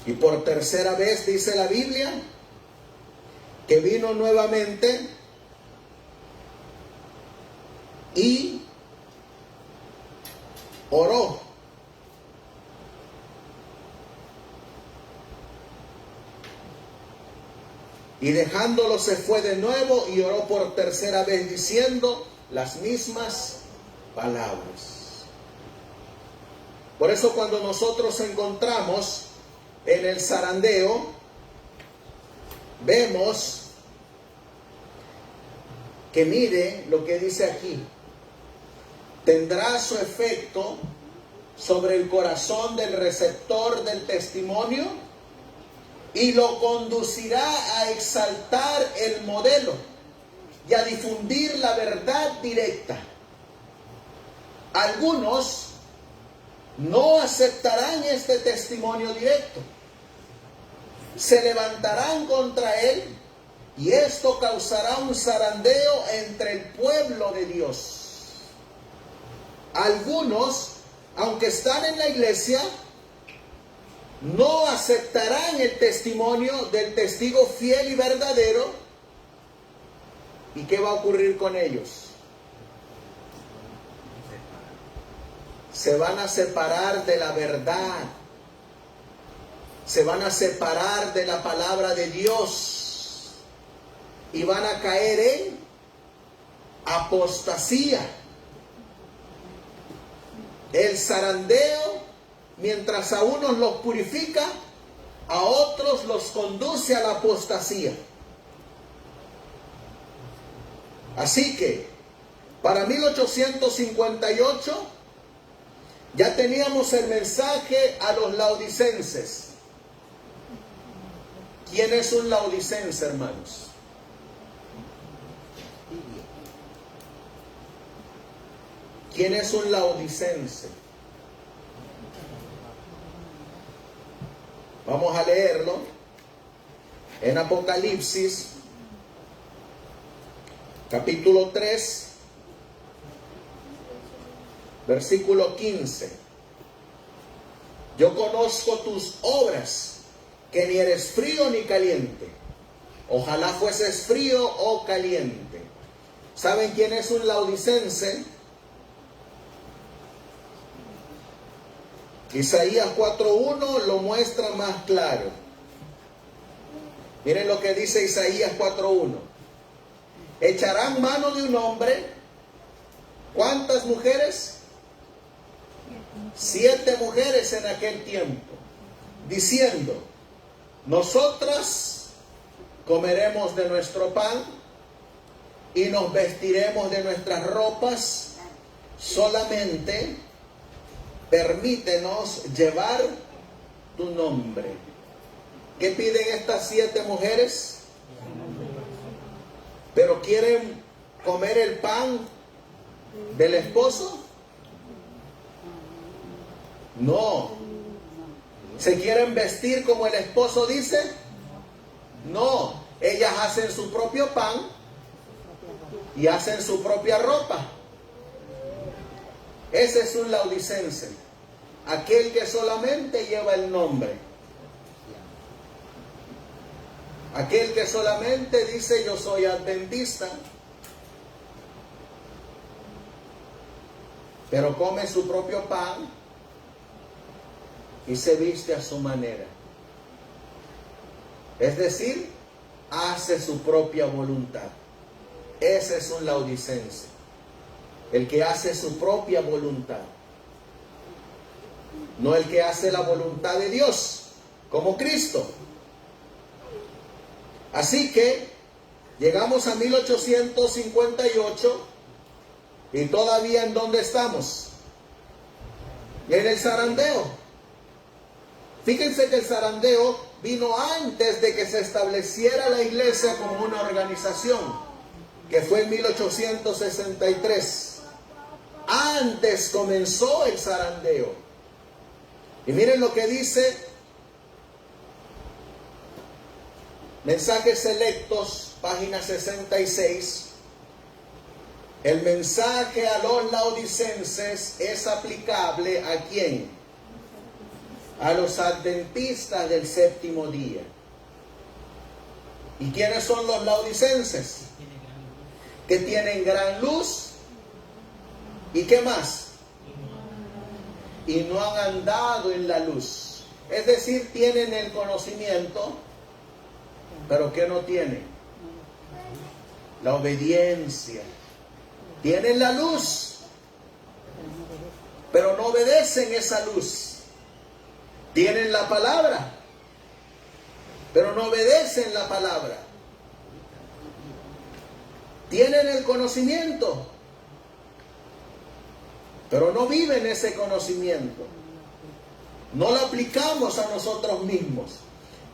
Y por tercera vez dice la Biblia que vino nuevamente y oró. Y dejándolo se fue de nuevo y oró por tercera vez diciendo las mismas palabras. Por eso cuando nosotros encontramos en el zarandeo, vemos que mire lo que dice aquí. Tendrá su efecto sobre el corazón del receptor del testimonio y lo conducirá a exaltar el modelo y a difundir la verdad directa. Algunos no aceptarán este testimonio directo. Se levantarán contra él y esto causará un zarandeo entre el pueblo de Dios. Algunos, aunque están en la iglesia, no aceptarán el testimonio del testigo fiel y verdadero. ¿Y qué va a ocurrir con ellos? Se van a separar de la verdad. Se van a separar de la palabra de Dios. Y van a caer en apostasía. El zarandeo, mientras a unos los purifica, a otros los conduce a la apostasía. Así que, para 1858, ya teníamos el mensaje a los laodicenses. ¿Quién es un laodicense, hermanos? ¿Quién es un laodicense? Vamos a leerlo en Apocalipsis, capítulo 3, versículo 15. Yo conozco tus obras, que ni eres frío ni caliente. Ojalá fueses frío o caliente. ¿Saben quién es un laodicense? Isaías 4.1 lo muestra más claro. Miren lo que dice Isaías 4.1. Echarán mano de un hombre. ¿Cuántas mujeres? 7 mujeres en aquel tiempo, diciendo: nosotras comeremos de nuestro pan y nos vestiremos de nuestras ropas, solamente permítenos llevar tu nombre. ¿Qué piden estas 7 mujeres? ¿Pero quieren comer el pan del esposo? No. ¿Se quieren vestir como el esposo dice? No. Ellas hacen su propio pan y hacen su propia ropa. Ese es un laodicense, aquel que solamente lleva el nombre, aquel que solamente dice yo soy adventista, pero come su propio pan y se viste a su manera. Es decir, hace su propia voluntad. Ese es un laodicense, el que hace su propia voluntad, no el que hace la voluntad de Dios, como Cristo. Así que llegamos a 1858 y todavía ¿en dónde estamos? En el zarandeo. Fíjense que el zarandeo vino antes de que se estableciera la iglesia como una organización, que fue en 1863. Antes comenzó el zarandeo. Y miren lo que dice Mensajes Selectos, página 66. El mensaje a los laodicenses es aplicable ¿a quién? A los adventistas del séptimo día. ¿Y quiénes son los laodicenses? Que tienen gran luz. ¿Y qué más? Y no han andado en la luz. Es decir, tienen el conocimiento, pero ¿qué no tienen? La obediencia. Tienen la luz, pero no obedecen esa luz. Tienen la palabra, pero no obedecen la palabra. Tienen el conocimiento, pero no viven ese conocimiento. No lo aplicamos a nosotros mismos.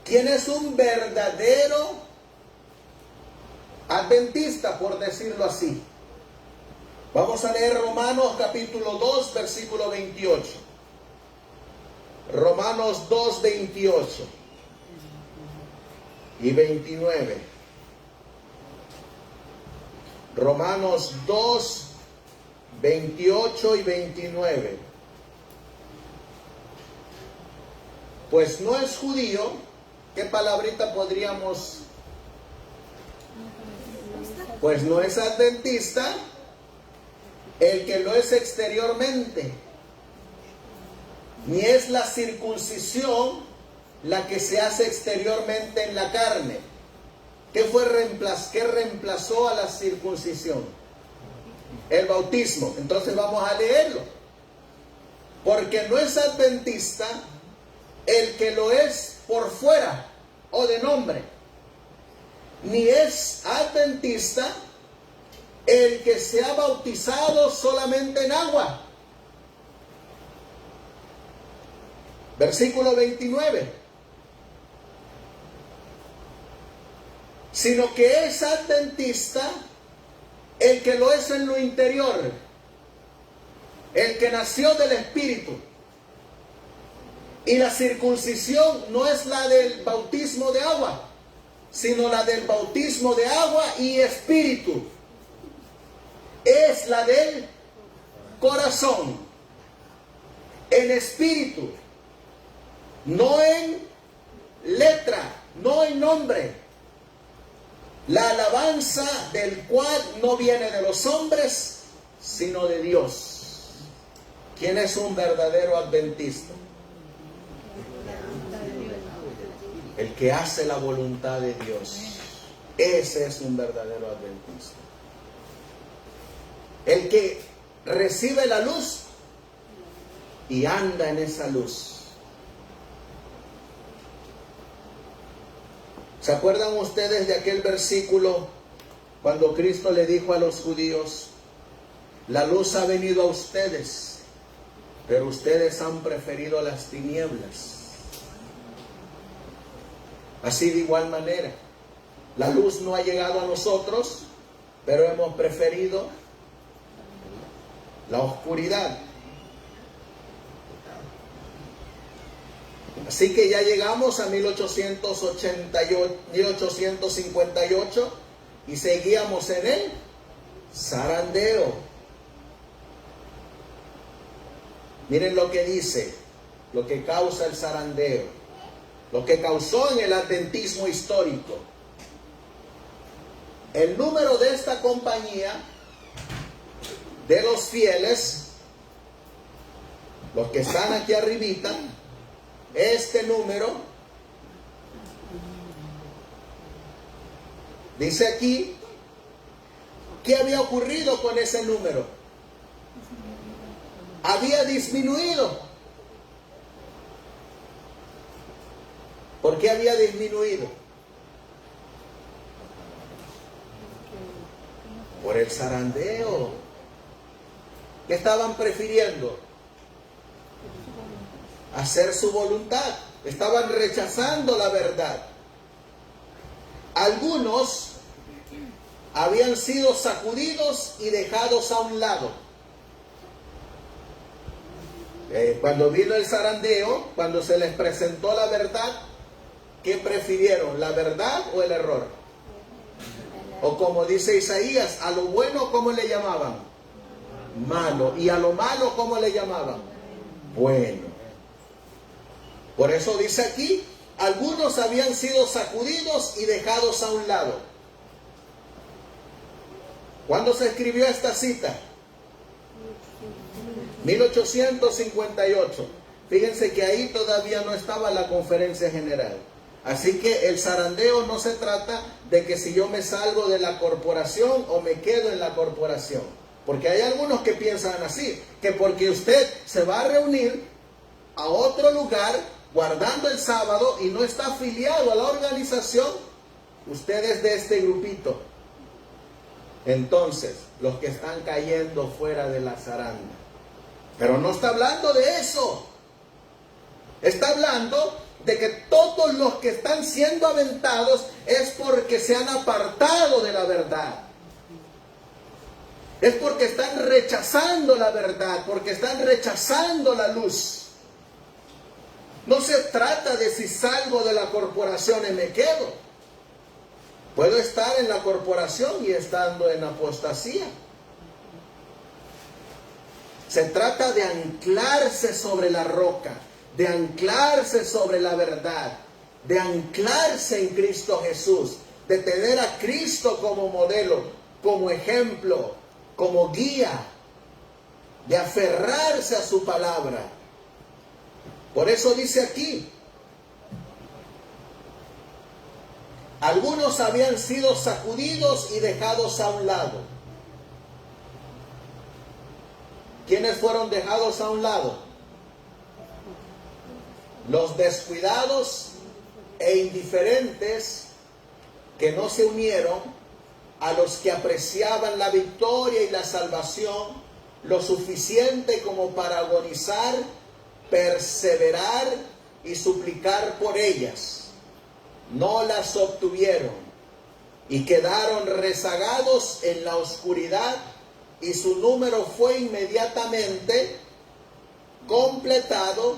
¿Quién es un verdadero adventista, por decirlo así? Vamos a leer Romanos capítulo 2, versículo 28. Romanos 2, 28 y 29. Romanos 2, 28 y 29. Pues no es judío, ¿qué palabrita podríamos? Pues no es adventista el que lo es exteriormente, ni es la circuncisión la que se hace exteriormente en la carne. ¿Qué reemplazó a la circuncisión? El bautismo. Entonces vamos a leerlo. Porque no es adventista el que lo es por fuera o de nombre, ni es adventista el que se ha bautizado solamente en agua. Versículo 29. Sino que es adventista el que lo es en lo interior, el que nació del Espíritu. Y la circuncisión no es la del bautismo de agua, sino la del bautismo de agua y Espíritu. Es la del corazón, en espíritu, no en letra, no en nombre. La alabanza del cual no viene de los hombres, sino de Dios. ¿Quién es un verdadero adventista? El que hace la voluntad de Dios. Ese es un verdadero adventista. El que recibe la luz y anda en esa luz. ¿Se acuerdan ustedes de aquel versículo cuando Cristo le dijo a los judíos: la luz ha venido a ustedes, pero ustedes han preferido las tinieblas? Así de igual manera, la luz no ha llegado a nosotros, pero hemos preferido la oscuridad. Así que ya llegamos a 1858 y seguíamos en el zarandeo. Miren lo que dice, lo que causa el zarandeo, lo que causó en el adventismo histórico. El número de esta compañía, de los fieles, los que están aquí arribita, este número, dice aquí, ¿qué había ocurrido con ese número? Había disminuido. ¿Por qué había disminuido? Por el zarandeo. ¿Qué estaban prefiriendo? Hacer su voluntad. Estaban rechazando la verdad. Algunos habían sido sacudidos y dejados a un lado. Cuando vino el zarandeo, cuando se les presentó la verdad, ¿qué prefirieron? ¿La verdad o el error? O como dice Isaías, a lo bueno, ¿cómo le llamaban? Malo. Y a lo malo, ¿cómo le llamaban? Bueno. Por eso dice aquí, algunos habían sido sacudidos y dejados a un lado. ¿Cuándo se escribió esta cita? 1858. Fíjense que ahí todavía no estaba la conferencia general. Así que el zarandeo no se trata de que si yo me salgo de la corporación o me quedo en la corporación. Porque hay algunos que piensan así, que porque usted se va a reunir a otro lugar guardando el sábado y no está afiliado a la organización, usted es de este grupito. Entonces, los que están cayendo fuera de la zaranda. Pero no está hablando de eso. Está hablando de que todos los que están siendo aventados es porque se han apartado de la verdad. Es porque están rechazando la verdad, porque están rechazando la luz. No se trata de si salgo de la corporación y me quedo. Puedo estar en la corporación y estando en apostasía. Se trata de anclarse sobre la roca, de anclarse sobre la verdad, de anclarse en Cristo Jesús, de tener a Cristo como modelo, como ejemplo, como guía, de aferrarse a su palabra. Por eso dice aquí, algunos habían sido sacudidos y dejados a un lado. ¿Quiénes fueron dejados a un lado? Los descuidados e indiferentes que no se unieron a los que apreciaban la victoria y la salvación lo suficiente como para agonizar, perseverar y suplicar por ellas. No las obtuvieron y quedaron rezagados en la oscuridad, y su número fue inmediatamente completado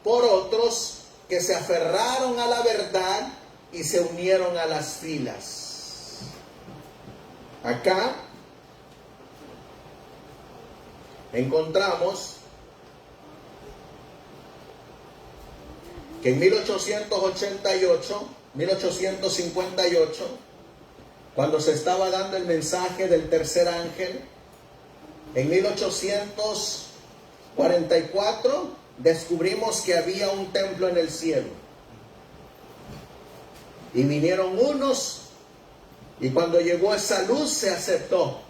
por otros que se aferraron a la verdad y se unieron a las filas. Acá encontramos que en 1858, cuando se estaba dando el mensaje del tercer ángel, en 1844 descubrimos que había un templo en el cielo. Y vinieron unos, y cuando llegó esa luz se aceptó,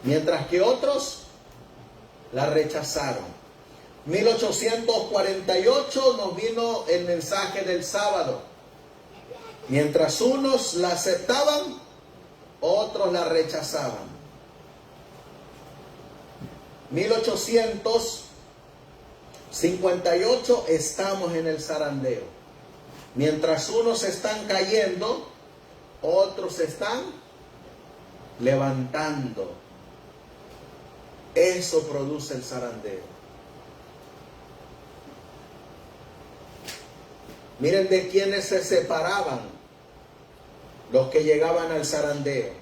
mientras que otros la rechazaron. 1848 nos vino el mensaje del sábado. Mientras unos la aceptaban, otros la rechazaban. 1858 estamos en el zarandeo. Mientras unos están cayendo, otros se están levantando. Eso produce el zarandeo. Miren de quiénes se separaban los que llegaban al zarandeo.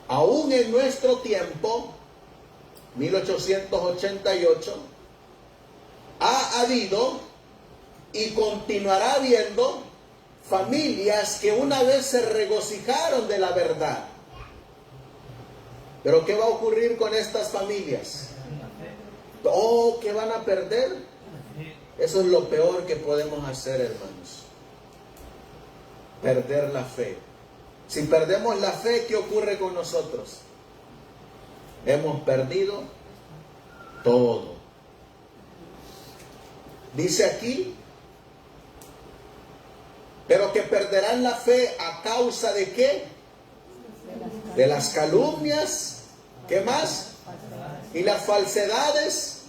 Aún en nuestro tiempo, 1888, ha habido y continuará habiendo familias que una vez se regocijaron de la verdad. Pero ¿qué va a ocurrir con estas familias? Oh, ¿qué van a perder? Eso es lo peor que podemos hacer, hermanos. Perder la fe. Si perdemos la fe, ¿qué ocurre con nosotros? Hemos perdido todo. Dice aquí, pero que perderán la fe a causa de ¿qué? De las calumnias, ¿qué más? Y las falsedades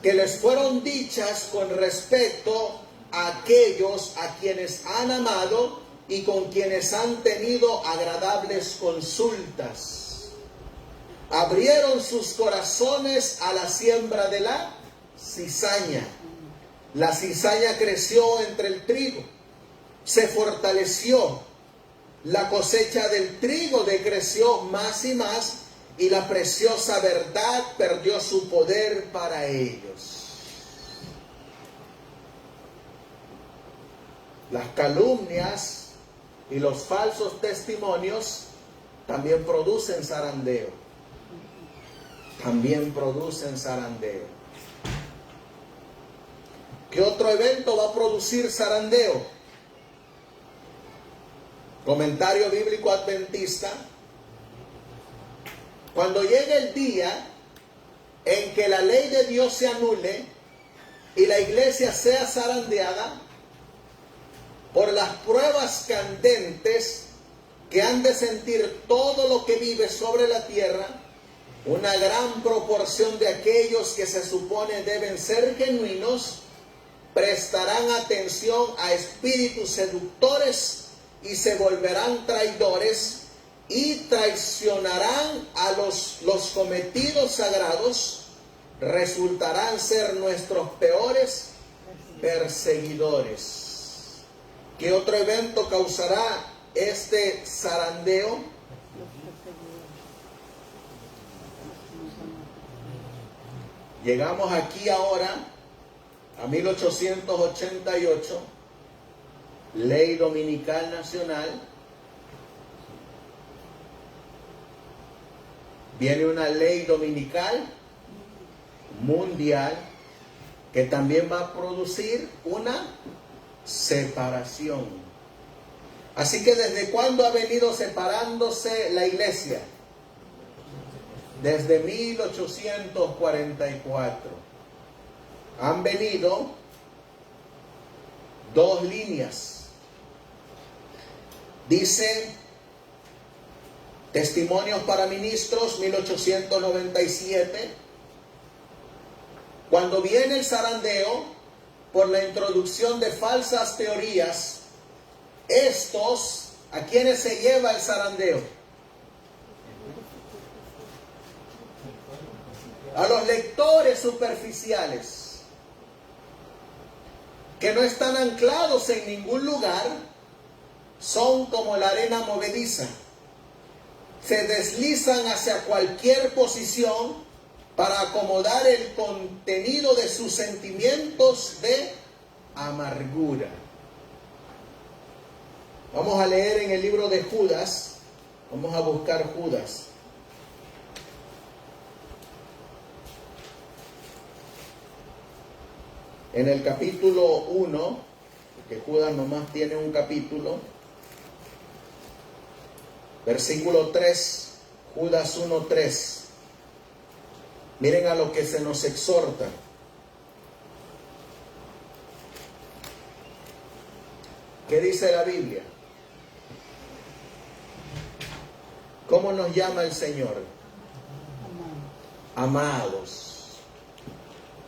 que les fueron dichas con respecto a aquellos a quienes han amado y con quienes han tenido agradables consultas. Abrieron sus corazones a la siembra de la cizaña. La cizaña creció entre el trigo, se fortaleció. La cosecha del trigo decreció más y más, y la preciosa verdad perdió su poder para ellos. Las calumnias y los falsos testimonios también producen zarandeo. También producen zarandeo. ¿Qué otro evento va a producir zarandeo? Comentario bíblico adventista. Cuando llegue el día en que la ley de Dios se anule y la iglesia sea zarandeada por las pruebas candentes que han de sentir todo lo que vive sobre la tierra, una gran proporción de aquellos que se supone deben ser genuinos prestarán atención a espíritus seductores y se volverán traidores y traicionarán a los cometidos sagrados, resultarán ser nuestros peores perseguidores. ¿Qué otro evento causará este zarandeo? Llegamos aquí ahora a 1888, Ley Dominical Nacional. Viene una ley dominical mundial que también va a producir una separación. Así que ¿desde cuándo ha venido separándose la iglesia? Desde 1844. Han venido dos líneas. Dice Testimonios para Ministros, 1897. Cuando viene el zarandeo por la introducción de falsas teorías, estos, ¿a quiénes se lleva el zarandeo? A los lectores superficiales, que no están anclados en ningún lugar, son como la arena movediza. Se deslizan hacia cualquier posición para acomodar el contenido de sus sentimientos de amargura. Vamos a leer en el libro de Judas, vamos a buscar Judas. En el capítulo 1, que Judas nomás tiene un capítulo, versículo 3, Judas 1:3. Miren a lo que se nos exhorta. ¿Qué dice la Biblia? ¿Cómo nos llama el Señor? Amados.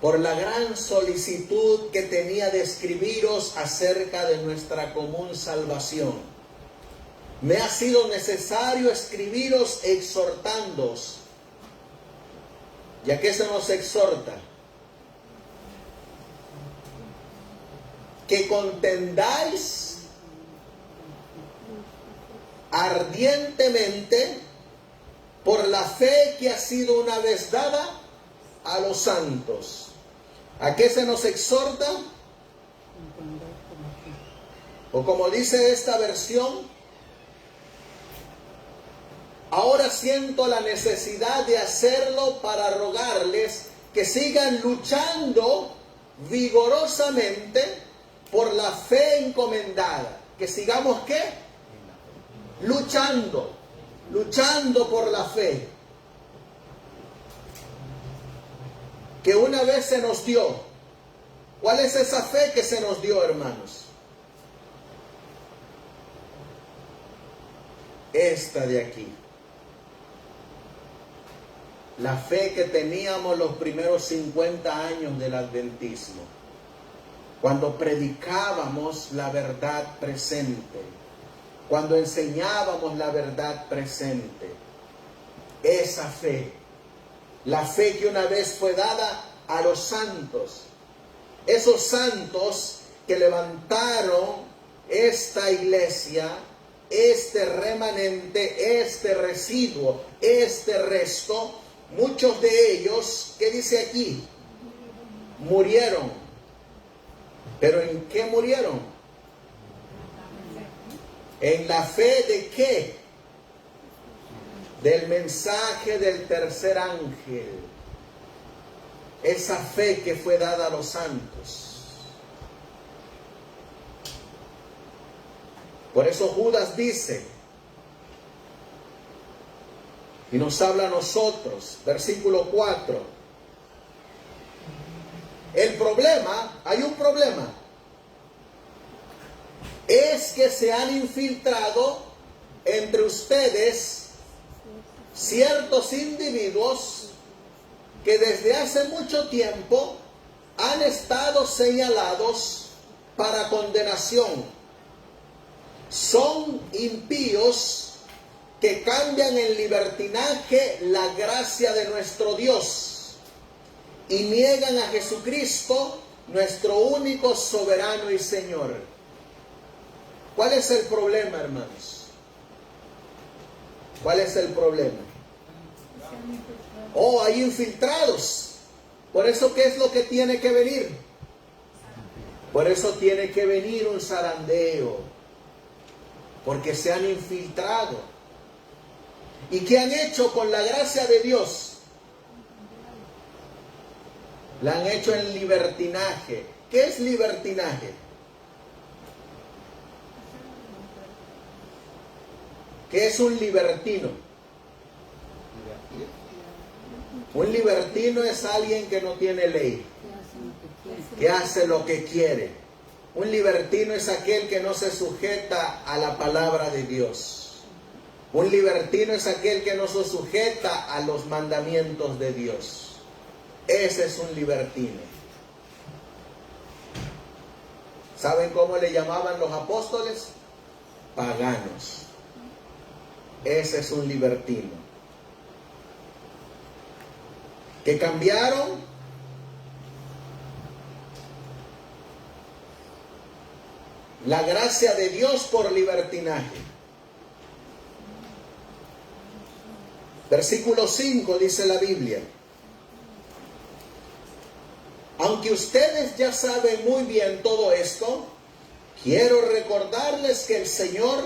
Por la gran solicitud que tenía de escribiros acerca de nuestra común salvación, me ha sido necesario escribiros exhortándoos. ¿Y a qué se nos exhorta? Que contendáis ardientemente por la fe que ha sido una vez dada a los santos. ¿A qué se nos exhorta? O como dice esta versión, ahora siento la necesidad de hacerlo para rogarles que sigan luchando vigorosamente por la fe encomendada. ¿Que sigamos qué? Luchando por la fe que una vez se nos dio. ¿Cuál es esa fe que se nos dio, hermanos? Esta de aquí. La fe que teníamos los primeros 50 años del adventismo, cuando predicábamos la verdad presente, cuando enseñábamos la verdad presente. Esa fe, la fe que una vez fue dada a los santos, esos santos que levantaron esta iglesia, este remanente, este residuo, este resto. Muchos de ellos, ¿qué dice aquí? Murieron. ¿Pero en qué murieron? ¿En la fe de qué? Del mensaje del tercer ángel. Esa fe que fue dada a los santos. Por eso Judas dice, y nos habla a nosotros, versículo 4. El problema, hay un problema, es que se han infiltrado entre ustedes ciertos individuos que desde hace mucho tiempo han estado señalados para condenación. Son impíos que cambian en libertinaje la gracia de nuestro Dios y niegan a Jesucristo, nuestro único soberano y Señor. ¿Cuál es el problema, hermanos? ¿Cuál es el problema? Oh, hay infiltrados. Por eso, ¿qué es lo que tiene que venir? Por eso tiene que venir un zarandeo, porque se han infiltrado. ¿Y qué han hecho con la gracia de Dios? La han hecho en libertinaje. ¿Qué es libertinaje? ¿Qué es un libertino? Un libertino es alguien que no tiene ley, que hace lo que quiere. Un libertino es aquel que no se sujeta a la palabra de Dios. Un libertino es aquel que no se sujeta a los mandamientos de Dios. Ese es un libertino. ¿Saben cómo le llamaban los apóstoles? Paganos. Ese es un libertino. ¿Que cambiaron? La gracia de Dios por libertinaje. Versículo 5 dice la Biblia: aunque ustedes ya saben muy bien todo esto, quiero recordarles que el Señor,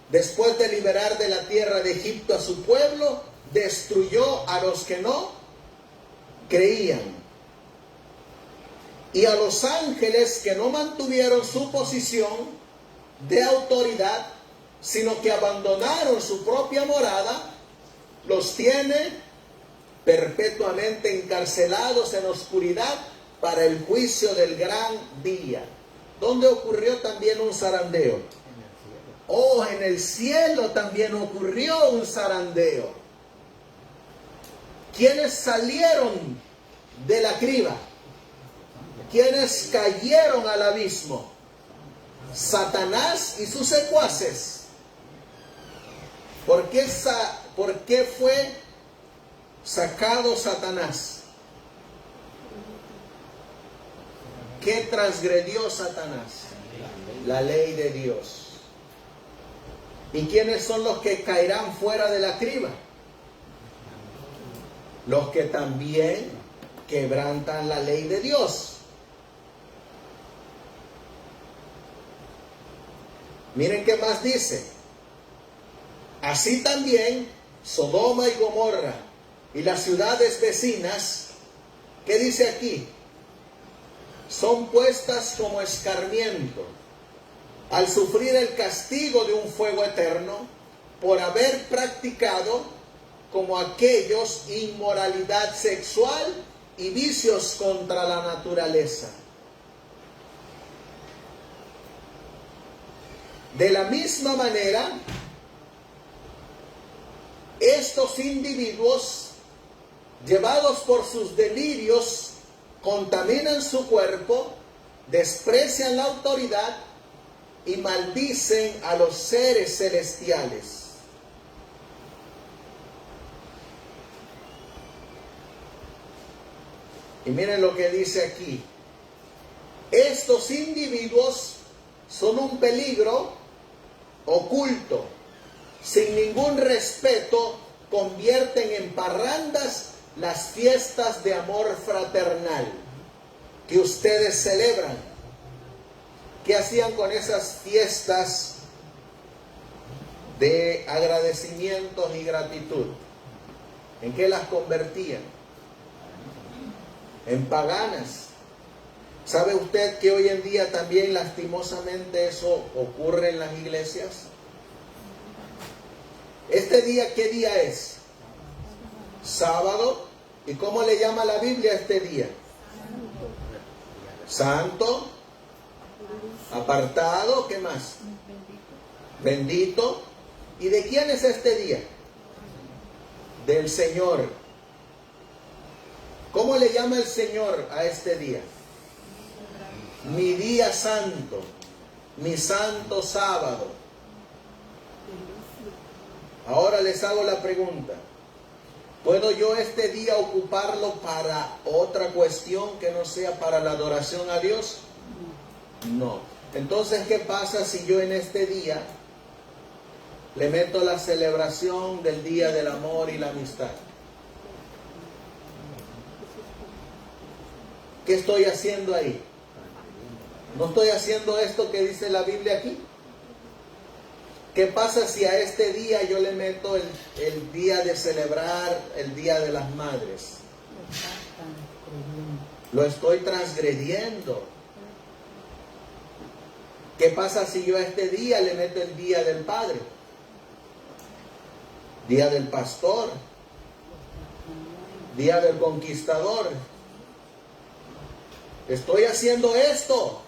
después de liberar de la tierra de Egipto a su pueblo, destruyó a los que no creían. Y a los ángeles que no mantuvieron su posición de autoridad, sino que abandonaron su propia morada, los tiene perpetuamente encarcelados en oscuridad para el juicio del gran día. ¿Dónde ocurrió también un zarandeo? Oh, en el cielo también ocurrió un zarandeo. ¿Quiénes salieron de la criba? ¿Quiénes cayeron al abismo? Satanás y sus secuaces. ¿Por qué fue sacado Satanás? ¿Qué transgredió Satanás? La ley de Dios. ¿Y quiénes son los que caerán fuera de la criba? Los que también quebrantan la ley de Dios. Miren qué más dice. Así también Sodoma y Gomorra y las ciudades vecinas, ¿qué dice aquí? Son puestas como escarmiento al sufrir el castigo de un fuego eterno por haber practicado como aquellos inmoralidad sexual y vicios contra la naturaleza. De la misma manera, estos individuos, llevados por sus delirios, contaminan su cuerpo, desprecian la autoridad y maldicen a los seres celestiales. Y miren lo que dice aquí. Estos individuos son un peligro oculto. Sin ningún respeto, convierten en parrandas las fiestas de amor fraternal que ustedes celebran. ¿Qué hacían con esas fiestas de agradecimientos y gratitud? ¿En qué las convertían? En paganas. ¿Sabe usted que hoy en día también lastimosamente eso ocurre en las iglesias? ¿Este día qué día es? Sábado. ¿Y cómo le llama la Biblia a este día? Santo. Apartado. ¿Qué más? Bendito. ¿Y de quién es este día? Del Señor. ¿Cómo le llama el Señor a este día? Mi día santo, mi santo sábado. Ahora les hago la pregunta. ¿Puedo yo este día ocuparlo para otra cuestión que no sea para la adoración a Dios? No. Entonces, ¿qué pasa si yo en este día le meto la celebración del Día del Amor y la Amistad? ¿Qué estoy haciendo ahí? ¿No estoy haciendo esto que dice la Biblia aquí? ¿Qué pasa si a este día yo le meto el día de celebrar el Día de las Madres? Lo estoy transgrediendo. ¿Qué pasa si yo a este día le meto el Día del Padre? Día del Pastor. Día del Conquistador. Estoy haciendo esto.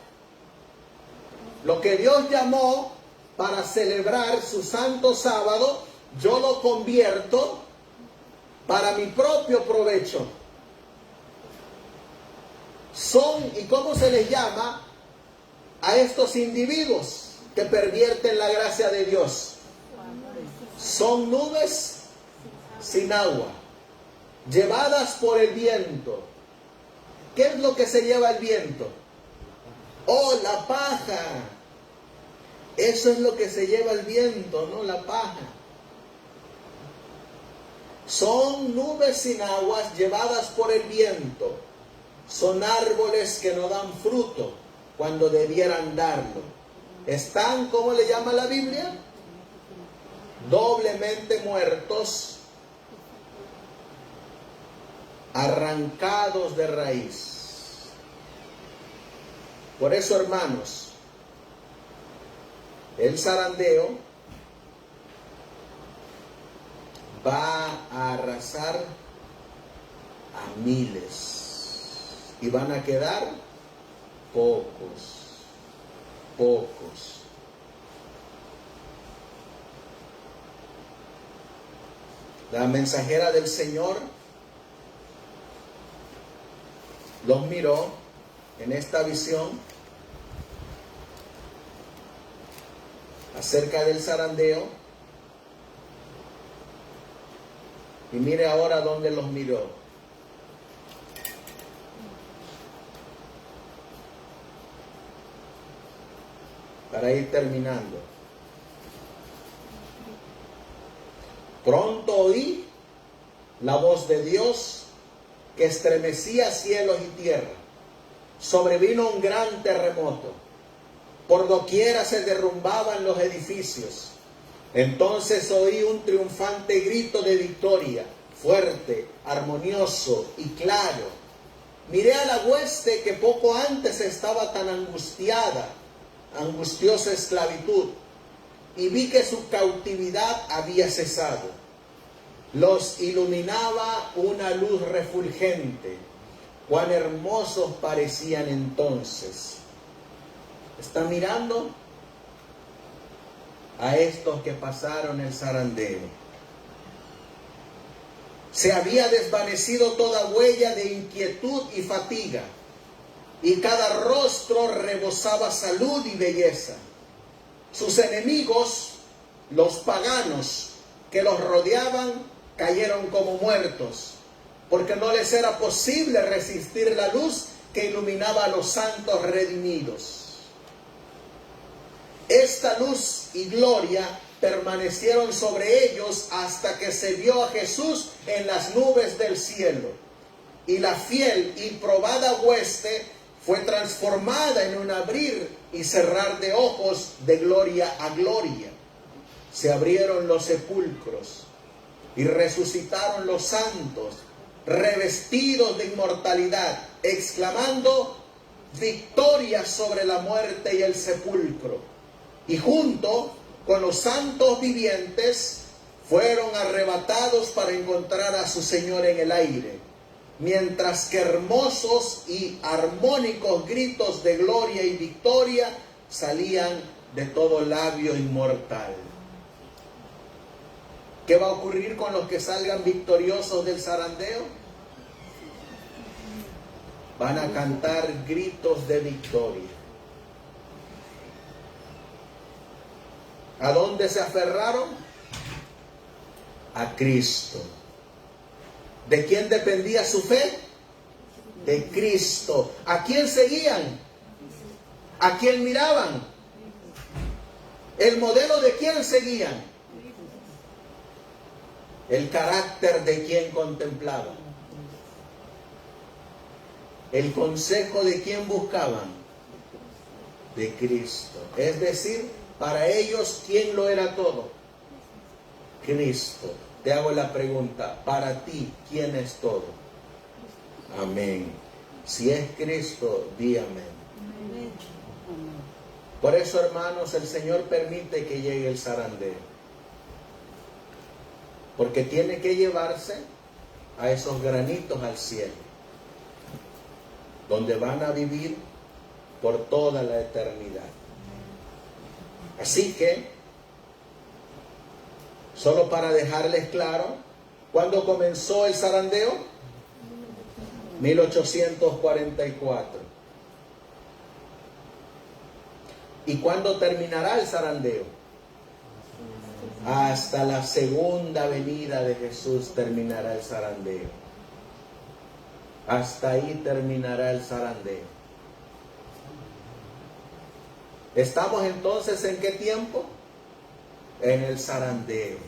Lo que Dios llamó para celebrar su santo sábado, yo lo convierto para mi propio provecho. ¿Y cómo se les llama a estos individuos que pervierten la gracia de Dios? Son nubes sin agua, llevadas por el viento. ¿Qué es lo que se lleva el viento? Oh, la paja. Eso es lo que se lleva el viento, ¿no? La paja. Son nubes sin aguas llevadas por el viento. Son árboles que no dan fruto cuando debieran darlo. Están, ¿cómo le llama la Biblia? Doblemente muertos, arrancados de raíz. Por eso, hermanos, el zarandeo va a arrasar a miles y van a quedar pocos. pocos. La mensajera del Señor los miró en esta visión acerca del zarandeo. Y mire ahora dónde los miró. Para ir terminando. Pronto oí la voz de Dios que estremecía cielos y tierra. Sobrevino un gran terremoto. Por doquiera se derrumbaban los edificios. Entonces oí un triunfante grito de victoria, fuerte, armonioso y claro. Miré a la hueste que poco antes estaba tan angustiosa esclavitud, y vi que su cautividad había cesado. Los iluminaba una luz refulgente. Cuán hermosos parecían entonces. ¿Está mirando? A estos que pasaron el zarandeo. Se había desvanecido toda huella de inquietud y fatiga, y cada rostro rebosaba salud y belleza. Sus enemigos, los paganos que los rodeaban, cayeron como muertos, porque no les era posible resistir la luz que iluminaba a los santos redimidos. Esta luz y gloria permanecieron sobre ellos hasta que se vio a Jesús en las nubes del cielo. Y la fiel y probada hueste fue transformada en un abrir y cerrar de ojos de gloria a gloria. Se abrieron los sepulcros y resucitaron los santos, revestidos de inmortalidad, exclamando: victoria sobre la muerte y el sepulcro. Y junto con los santos vivientes fueron arrebatados para encontrar a su Señor en el aire, mientras que hermosos y armónicos gritos de gloria y victoria salían de todo labio inmortal. ¿Qué va a ocurrir con los que salgan victoriosos del zarandeo? Van a cantar gritos de victoria. ¿A dónde se aferraron? A Cristo. ¿De quién dependía su fe? De Cristo. ¿A quién seguían? ¿A quién miraban? ¿El modelo de quién seguían? El carácter de quién contemplaban. El consejo de quién buscaban. De Cristo. Es decir, para ellos, ¿quién lo era todo? Cristo. Te hago la pregunta, para ti, ¿quién es todo? Amén. Si es Cristo, di amén. Por eso, hermanos, el Señor permite que llegue el zarandeo. Porque tiene que llevarse a esos granitos al cielo, donde van a vivir por toda la eternidad. Así que, solo para dejarles claro, ¿cuándo comenzó el zarandeo? 1844. ¿Y cuándo terminará el zarandeo? Hasta la segunda venida de Jesús terminará el zarandeo. Hasta ahí terminará el zarandeo. ¿Estamos entonces en qué tiempo? En el zarandeo.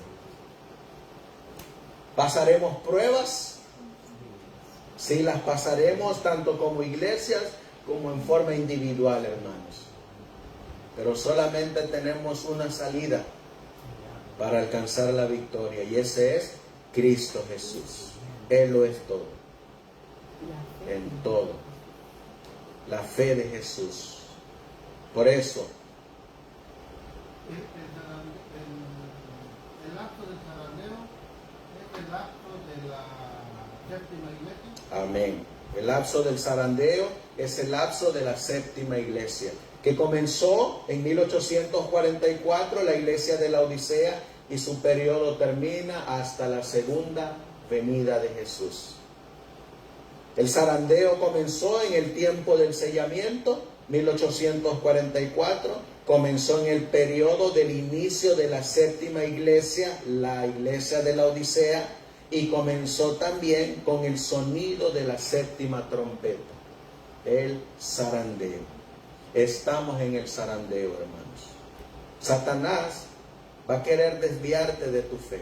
¿Pasaremos pruebas? Sí, las pasaremos tanto como iglesias como en forma individual, hermanos. Pero solamente tenemos una salida para alcanzar la victoria, y ese es Cristo Jesús. Él lo es todo. En todo. La fe de Jesús. Por eso, el acto del zarandeo es el acto de la séptima iglesia. amén. El lapso del zarandeo es el lapso de la séptima iglesia. que comenzó en 1844, la iglesia de la Odisea, y su periodo termina hasta la segunda venida de Jesús. El zarandeo comenzó en el tiempo del sellamiento, 1844, comenzó en el periodo del inicio de la séptima iglesia, la iglesia de la Odisea, y comenzó también con el sonido de la séptima trompeta, el zarandeo. Estamos en el zarandeo, hermanos. Satanás va a querer desviarte de tu fe.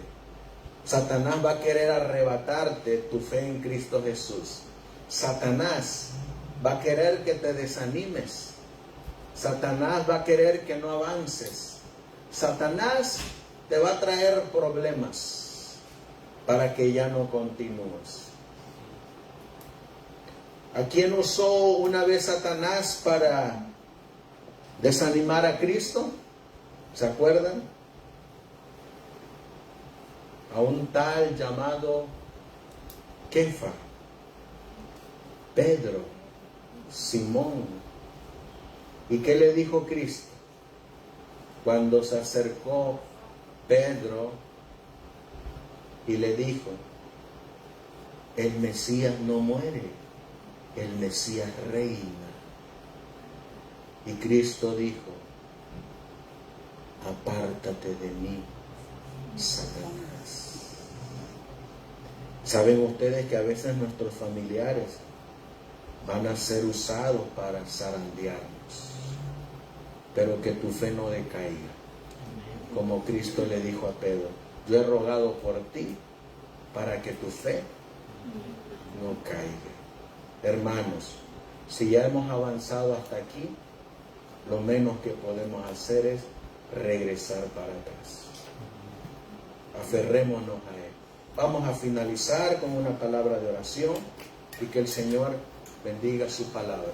Satanás va a querer arrebatarte tu fe en Cristo Jesús. Satanás va a querer que te desanimes. Satanás va a querer que no avances. Satanás te va a traer problemas para que ya no continúes. ¿A quién usó una vez Satanás para desanimar a Cristo? ¿Se acuerdan? A un tal llamado Kefa, Pedro, Simón. ¿Y qué le dijo Cristo? Cuando se acercó Pedro y le dijo, el Mesías no muere, el Mesías reina. Y Cristo dijo, apártate de mí, Satanás. ¿Saben ustedes que a veces nuestros familiares van a ser usados para zarandearnos? Pero que tu fe no decaiga. Como Cristo le dijo a Pedro, yo he rogado por ti para que tu fe no caiga. Hermanos, si ya hemos avanzado hasta aquí, lo menos que podemos hacer es regresar para atrás. Aferrémonos a Él. Vamos a finalizar con una palabra de oración y que el Señor bendiga su palabra.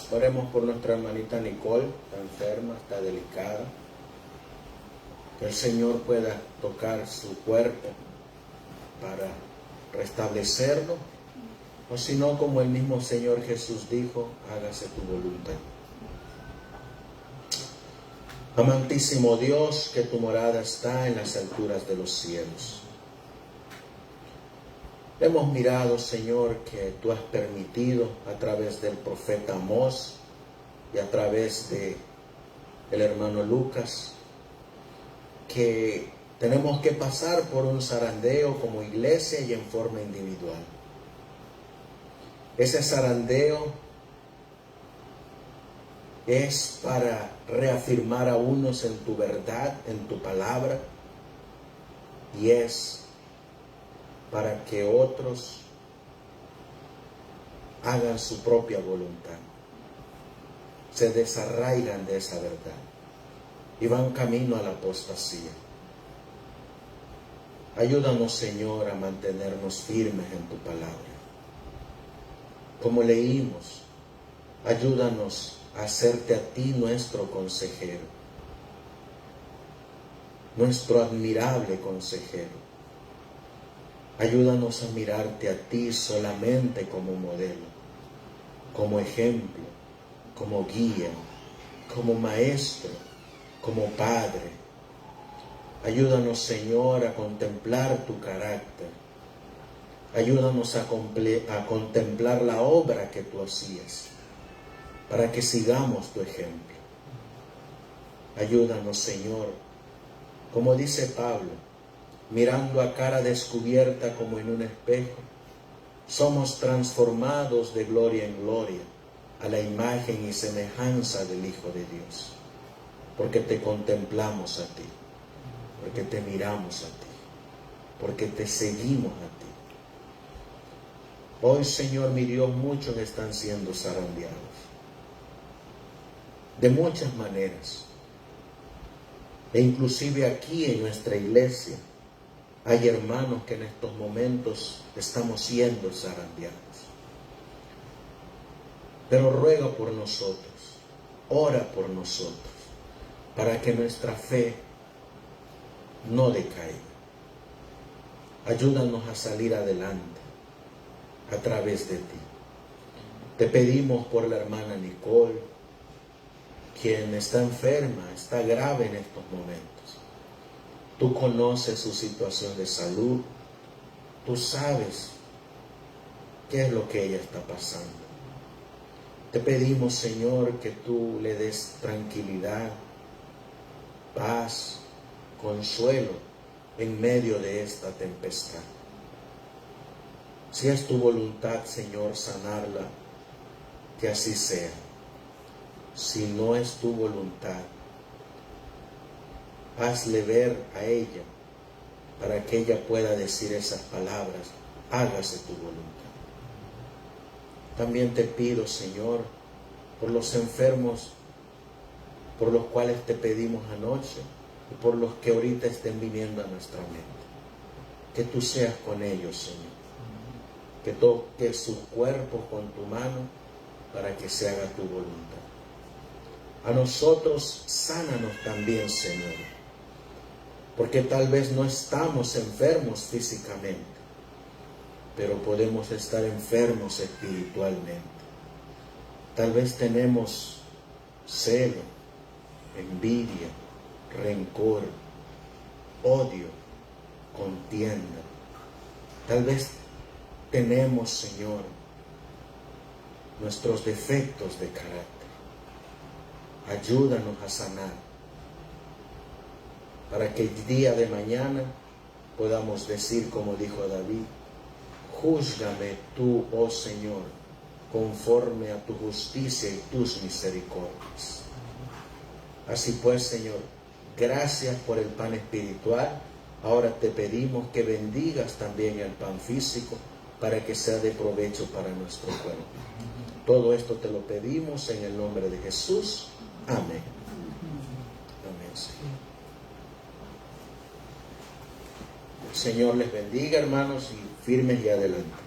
Oremos por nuestra hermanita Nicole, está enferma, está delicada. Que el Señor pueda tocar su cuerpo para restablecerlo, o si no, como el mismo Señor Jesús dijo, hágase tu voluntad. Amantísimo Dios, que tu morada está en las alturas de los cielos. Hemos mirado, Señor, que tú has permitido a través del profeta Amós y a través de el hermano Lucas, que tenemos que pasar por un zarandeo como iglesia y en forma individual. Ese zarandeo es para reafirmar a unos en tu verdad, en tu palabra, y es para que otros hagan su propia voluntad, se desarraigan de esa verdad y van camino a la apostasía. Ayúdanos, Señor, a mantenernos firmes en tu palabra. Como leímos, ayúdanos a hacerte a ti nuestro consejero, nuestro admirable consejero. Ayúdanos a mirarte a ti solamente como modelo, como ejemplo, como guía, como maestro, como padre. Ayúdanos, Señor, a contemplar tu carácter. Ayúdanos a contemplar la obra que tú hacías, para que sigamos tu ejemplo. Ayúdanos, Señor, como dice Pablo, mirando a cara descubierta como en un espejo, somos transformados de gloria en gloria a la imagen y semejanza del Hijo de Dios, porque te contemplamos a ti, porque te miramos a ti, porque te seguimos a ti. Hoy, Señor mi Dios, muchos están siendo zarandeados de muchas maneras, e inclusive aquí en nuestra iglesia hay hermanos que en estos momentos estamos siendo zarandeados. Pero ruega por nosotros, ora por nosotros, para que nuestra fe no decaiga. Ayúdanos a salir adelante a través de ti. Te pedimos por la hermana Nicole, quien está enferma, está grave en estos momentos. Tú conoces su situación de salud. Tú sabes qué es lo que ella está pasando. Te pedimos, Señor, que tú le des tranquilidad, paz, consuelo en medio de esta tempestad. Si es tu voluntad, Señor, sanarla, que así sea. Si no es tu voluntad, hazle ver a ella para que ella pueda decir esas palabras: hágase tu voluntad. También te pido, Señor, por los enfermos por los cuales te pedimos anoche y por los que ahorita estén viniendo a nuestra mente, que tú seas con ellos, Señor, que toques sus cuerpos con tu mano para que se haga tu voluntad. A nosotros sánanos también, Señor, porque tal vez no estamos enfermos físicamente, pero podemos estar enfermos espiritualmente. Tal vez tenemos celo, envidia, rencor, odio, contienda. Tal vez tenemos, Señor, nuestros defectos de carácter. Ayúdanos a sanar, para que el día de mañana podamos decir, como dijo David: júzgame tú, oh Señor, conforme a tu justicia y tus misericordias. Así pues, Señor, gracias por el pan espiritual. Ahora te pedimos que bendigas también el pan físico para que sea de provecho para nuestro cuerpo. Todo esto te lo pedimos en el nombre de Jesús. Amén. Amén, Señor. El Señor les bendiga, hermanos, y firmes y adelante.